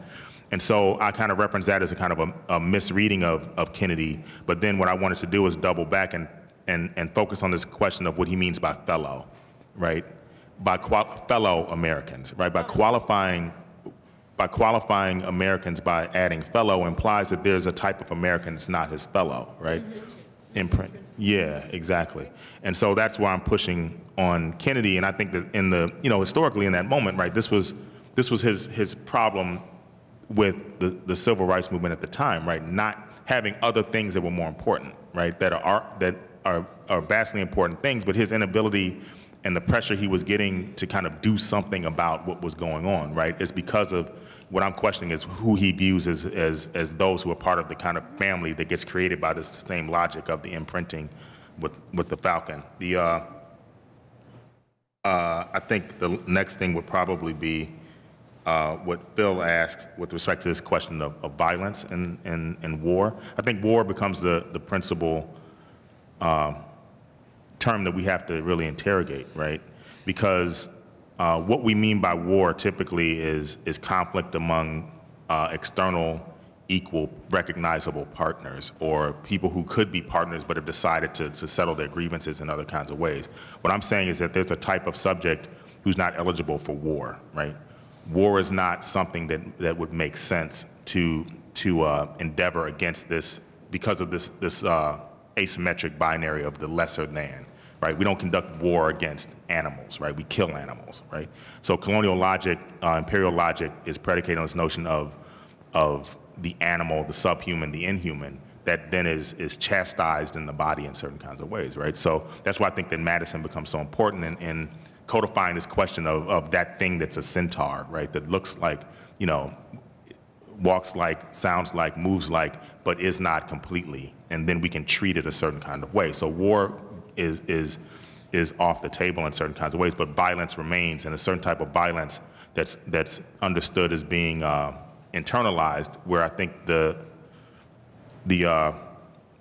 And so I kind of reference that as a kind of a misreading of Kennedy. But then what I wanted to do is double back and focus on this question of what he means by fellow, right? By fellow Americans, right? By qualifying Americans by adding fellow implies that there's a type of American that's not his fellow, right? Imprint. Yeah, exactly. And so that's why I'm pushing on Kennedy. And I think that in the, historically in that moment, right, this was his problem with the civil rights movement at the time, right? Not having other things that were more important, right? That are vastly important things, but his inability and the pressure he was getting to kind of do something about what was going on, right? Is because of what I'm questioning is who he views as those who are part of the kind of family that gets created by this same logic of the imprinting with the Falcon. I think the next thing would probably be what Phil asked with respect to this question of violence and war. I think war becomes the principal term that we have to really interrogate, right? Because what we mean by war typically is conflict among external, equal, recognizable partners, or people who could be partners but have decided to settle their grievances in other kinds of ways. What I'm saying is that there's a type of subject who's not eligible for war, right? War is not something that would make sense to endeavor against this because of this asymmetric binary of the lesser than. Right? We don't conduct war against animals, right? We kill animals, right? So colonial logic, imperial logic is predicated on this notion of the animal, the subhuman, the inhuman, that then is chastised in the body in certain kinds of ways, right? So that's why I think that Madison becomes so important in codifying this question of that thing that's a centaur, right? That looks like, walks like, sounds like, moves like, but is not completely. And then we can treat it a certain kind of way. So war is off the table in certain kinds of ways, but violence remains, and a certain type of violence that's understood as being internalized, where I think the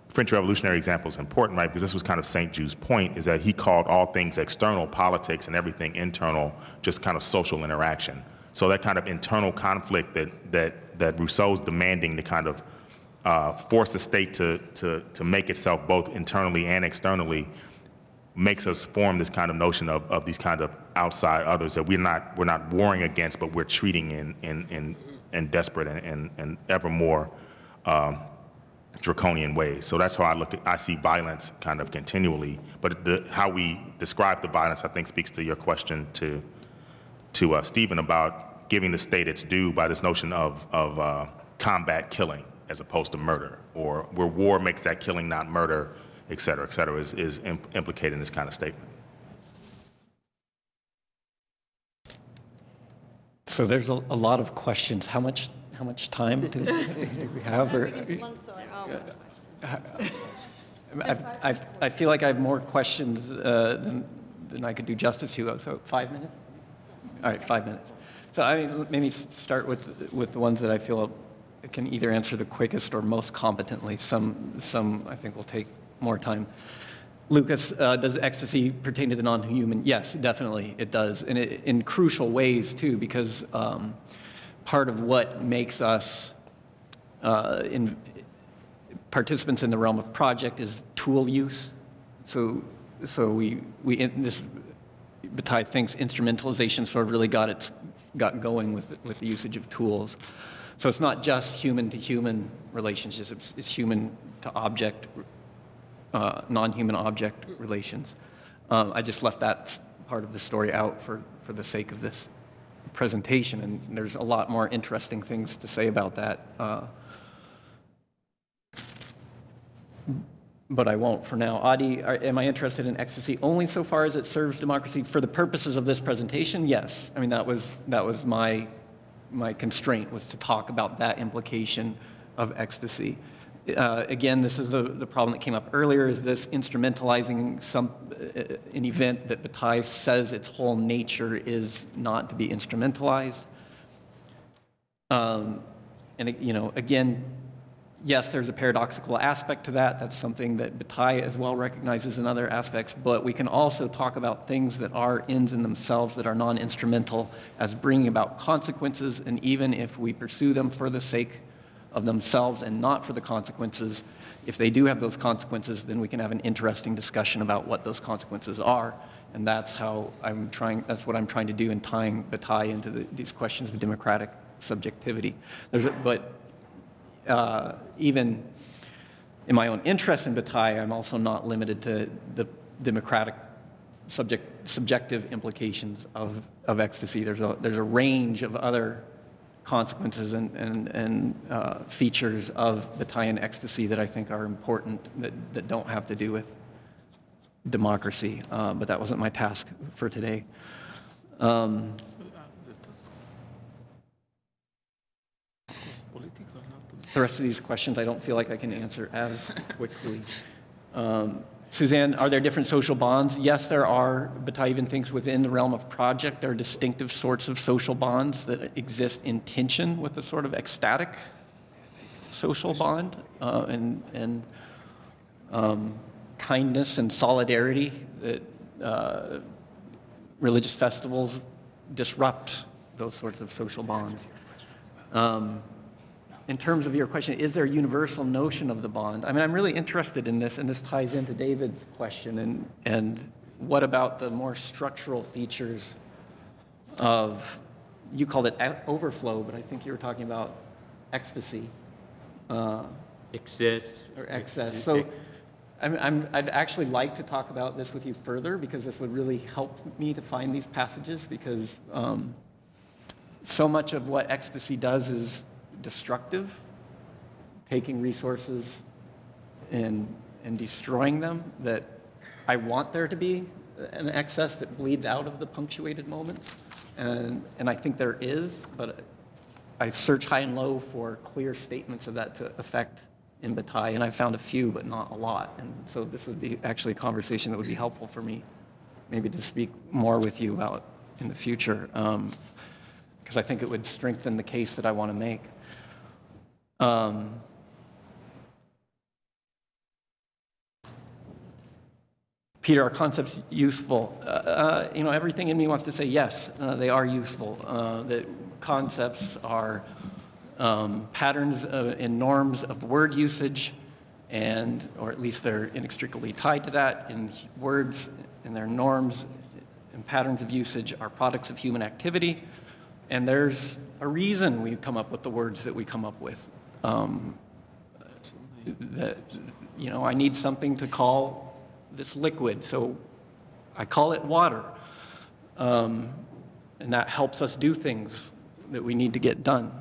French Revolutionary example is important, right? Because this was kind of St. Just's point, is that he called all things external politics and everything internal just kind of social interaction. So that kind of internal conflict that Rousseau's demanding to kind of force the state to make itself both internally and externally makes us form this kind of notion of these kind of outside others that we're not warring against, but we're treating in desperate and ever more draconian ways. So that's how I see violence kind of continually. But how we describe the violence, I think, speaks to your question to Stephen about giving the state its due by this notion of combat killing as opposed to murder, or where war makes that killing not murder, et cetera, is implicated in this kind of statement. So there's a lot of questions. How much time do we have? I feel like I have more questions than I could do justice to. So 5 minutes? All right, 5 minutes. So I mean, maybe start with the ones that I feel can either answer the quickest or most competently. Some I think will take more time. Lucas, does ecstasy pertain to the non-human? Yes, definitely it does, and in crucial ways too, because part of what makes us participants in the realm of project is tool use. So this Bataille thinks instrumentalization sort of really got going with the usage of tools. So it's not just human-to-human relationships, it's human-to-object, non-human object relations. I just left that part of the story out for the sake of this presentation, and there's a lot more interesting things to say about that. But I won't for now. Adi, am I interested in ecstasy only so far as it serves democracy? For the purposes of this presentation, yes. I mean, that was my constraint, was to talk about that implication of ecstasy. Again, this is the problem that came up earlier, is this instrumentalizing an event that Bataille says its whole nature is not to be instrumentalized. And again, yes, there's a paradoxical aspect to that. That's something that Bataille as well recognizes in other aspects, but we can also talk about things that are ends in themselves that are non-instrumental as bringing about consequences, and even if we pursue them for the sake of themselves and not for the consequences, if they do have those consequences, then we can have an interesting discussion about what those consequences are. And that's how that's what I'm trying to do in tying Bataille into these questions of democratic subjectivity. Even in my own interest in Bataille, I'm also not limited to the democratic subjective implications of ecstasy. There's a range of other consequences and features of Bataillean ecstasy that I think are important that don't have to do with democracy, but that wasn't my task for today. The rest of these questions I don't feel like I can answer as quickly. Suzanne, are there different social bonds? Yes, there are. Bataille even thinks within the realm of project there are distinctive sorts of social bonds that exist in tension with the sort of ecstatic social bond and kindness and solidarity that religious festivals disrupt those sorts of social bonds. In terms of your question, is there a universal notion of the bond? I mean, I'm really interested in this, and this ties into David's question, and what about the more structural features of, you called it overflow, but I think you were talking about ecstasy. Excess. Or excess. So I'd actually like to talk about this with you further, because this would really help me to find these passages, because so much of what ecstasy does is destructive, taking resources and destroying them, that I want there to be an excess that bleeds out of the punctuated moments, and I think there is, but I search high and low for clear statements of that to effect in Bataille, and I found a few, but not a lot, and so this would be actually a conversation that would be helpful for me, maybe to speak more with you about in the future, because I think it would strengthen the case that I want to make. Peter, are concepts useful? Everything in me wants to say yes, they are useful. That concepts are patterns and norms of word usage, or at least they're inextricably tied to that. And words and their norms and patterns of usage are products of human activity. And there's a reason we come up with the words that we come up with. I need something to call this liquid, so I call it water. And that helps us do things that we need to get done.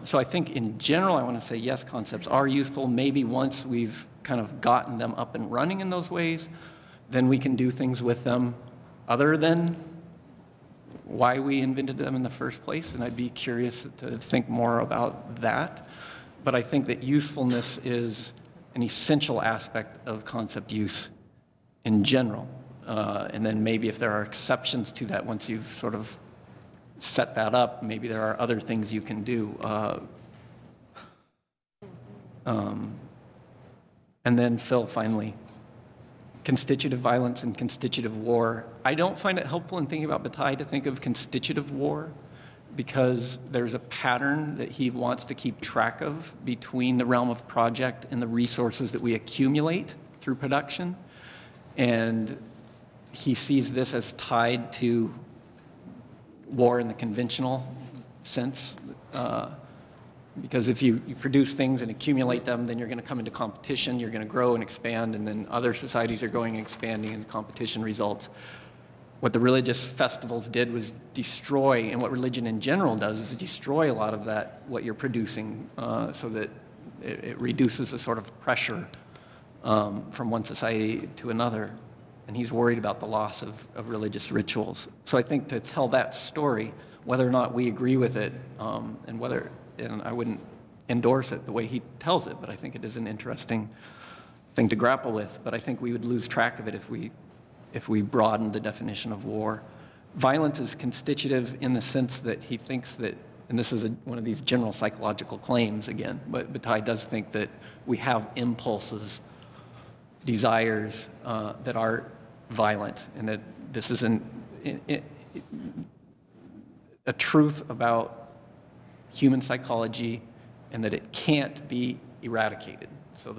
So I think in general, I want to say yes, concepts are useful. Maybe once we've kind of gotten them up and running in those ways, then we can do things with them other than why we invented them in the first place. And I'd be curious to think more about that. But I think that usefulness is an essential aspect of concept use in general. And then maybe if there are exceptions to that, once you've sort of set that up, maybe there are other things you can do. And then Phil, finally, constitutive violence and constitutive war. I don't find it helpful in thinking about Bataille to think of constitutive war, because there's a pattern that he wants to keep track of between the realm of project and the resources that we accumulate through production. And he sees this as tied to war in the conventional sense, because if you produce things and accumulate them, then you're going to come into competition, you're going to grow and expand, and then other societies are growing and expanding, and competition results. What the religious festivals did was destroy, and what religion in general does is destroy a lot of that, what you're producing, so that it reduces the sort of pressure from one society to another. And he's worried about the loss of religious rituals. So I think to tell that story, whether or not we agree with it, and I wouldn't endorse it the way he tells it, but I think it is an interesting thing to grapple with. But I think we would lose track of it if we broaden the definition of war. Violence is constitutive in the sense that he thinks that and this is one of these general psychological claims again, but Bataille does think that we have impulses, desires that are violent, and that this is a truth about human psychology, and that it can't be eradicated. So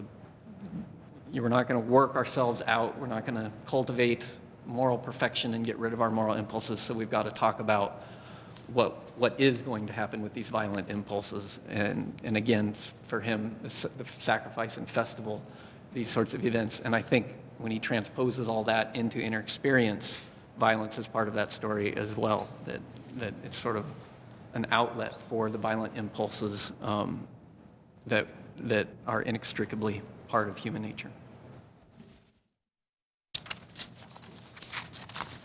we're not going to work ourselves out. We're not going to cultivate moral perfection and get rid of our moral impulses. So we've got to talk about what is going to happen with these violent impulses. And again, for him, the sacrifice and festival, these sorts of events. And I think when he transposes all that into inner experience, violence is part of that story as well, that it's sort of an outlet for the violent impulses that are inextricably part of human nature.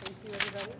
Thank you, everybody.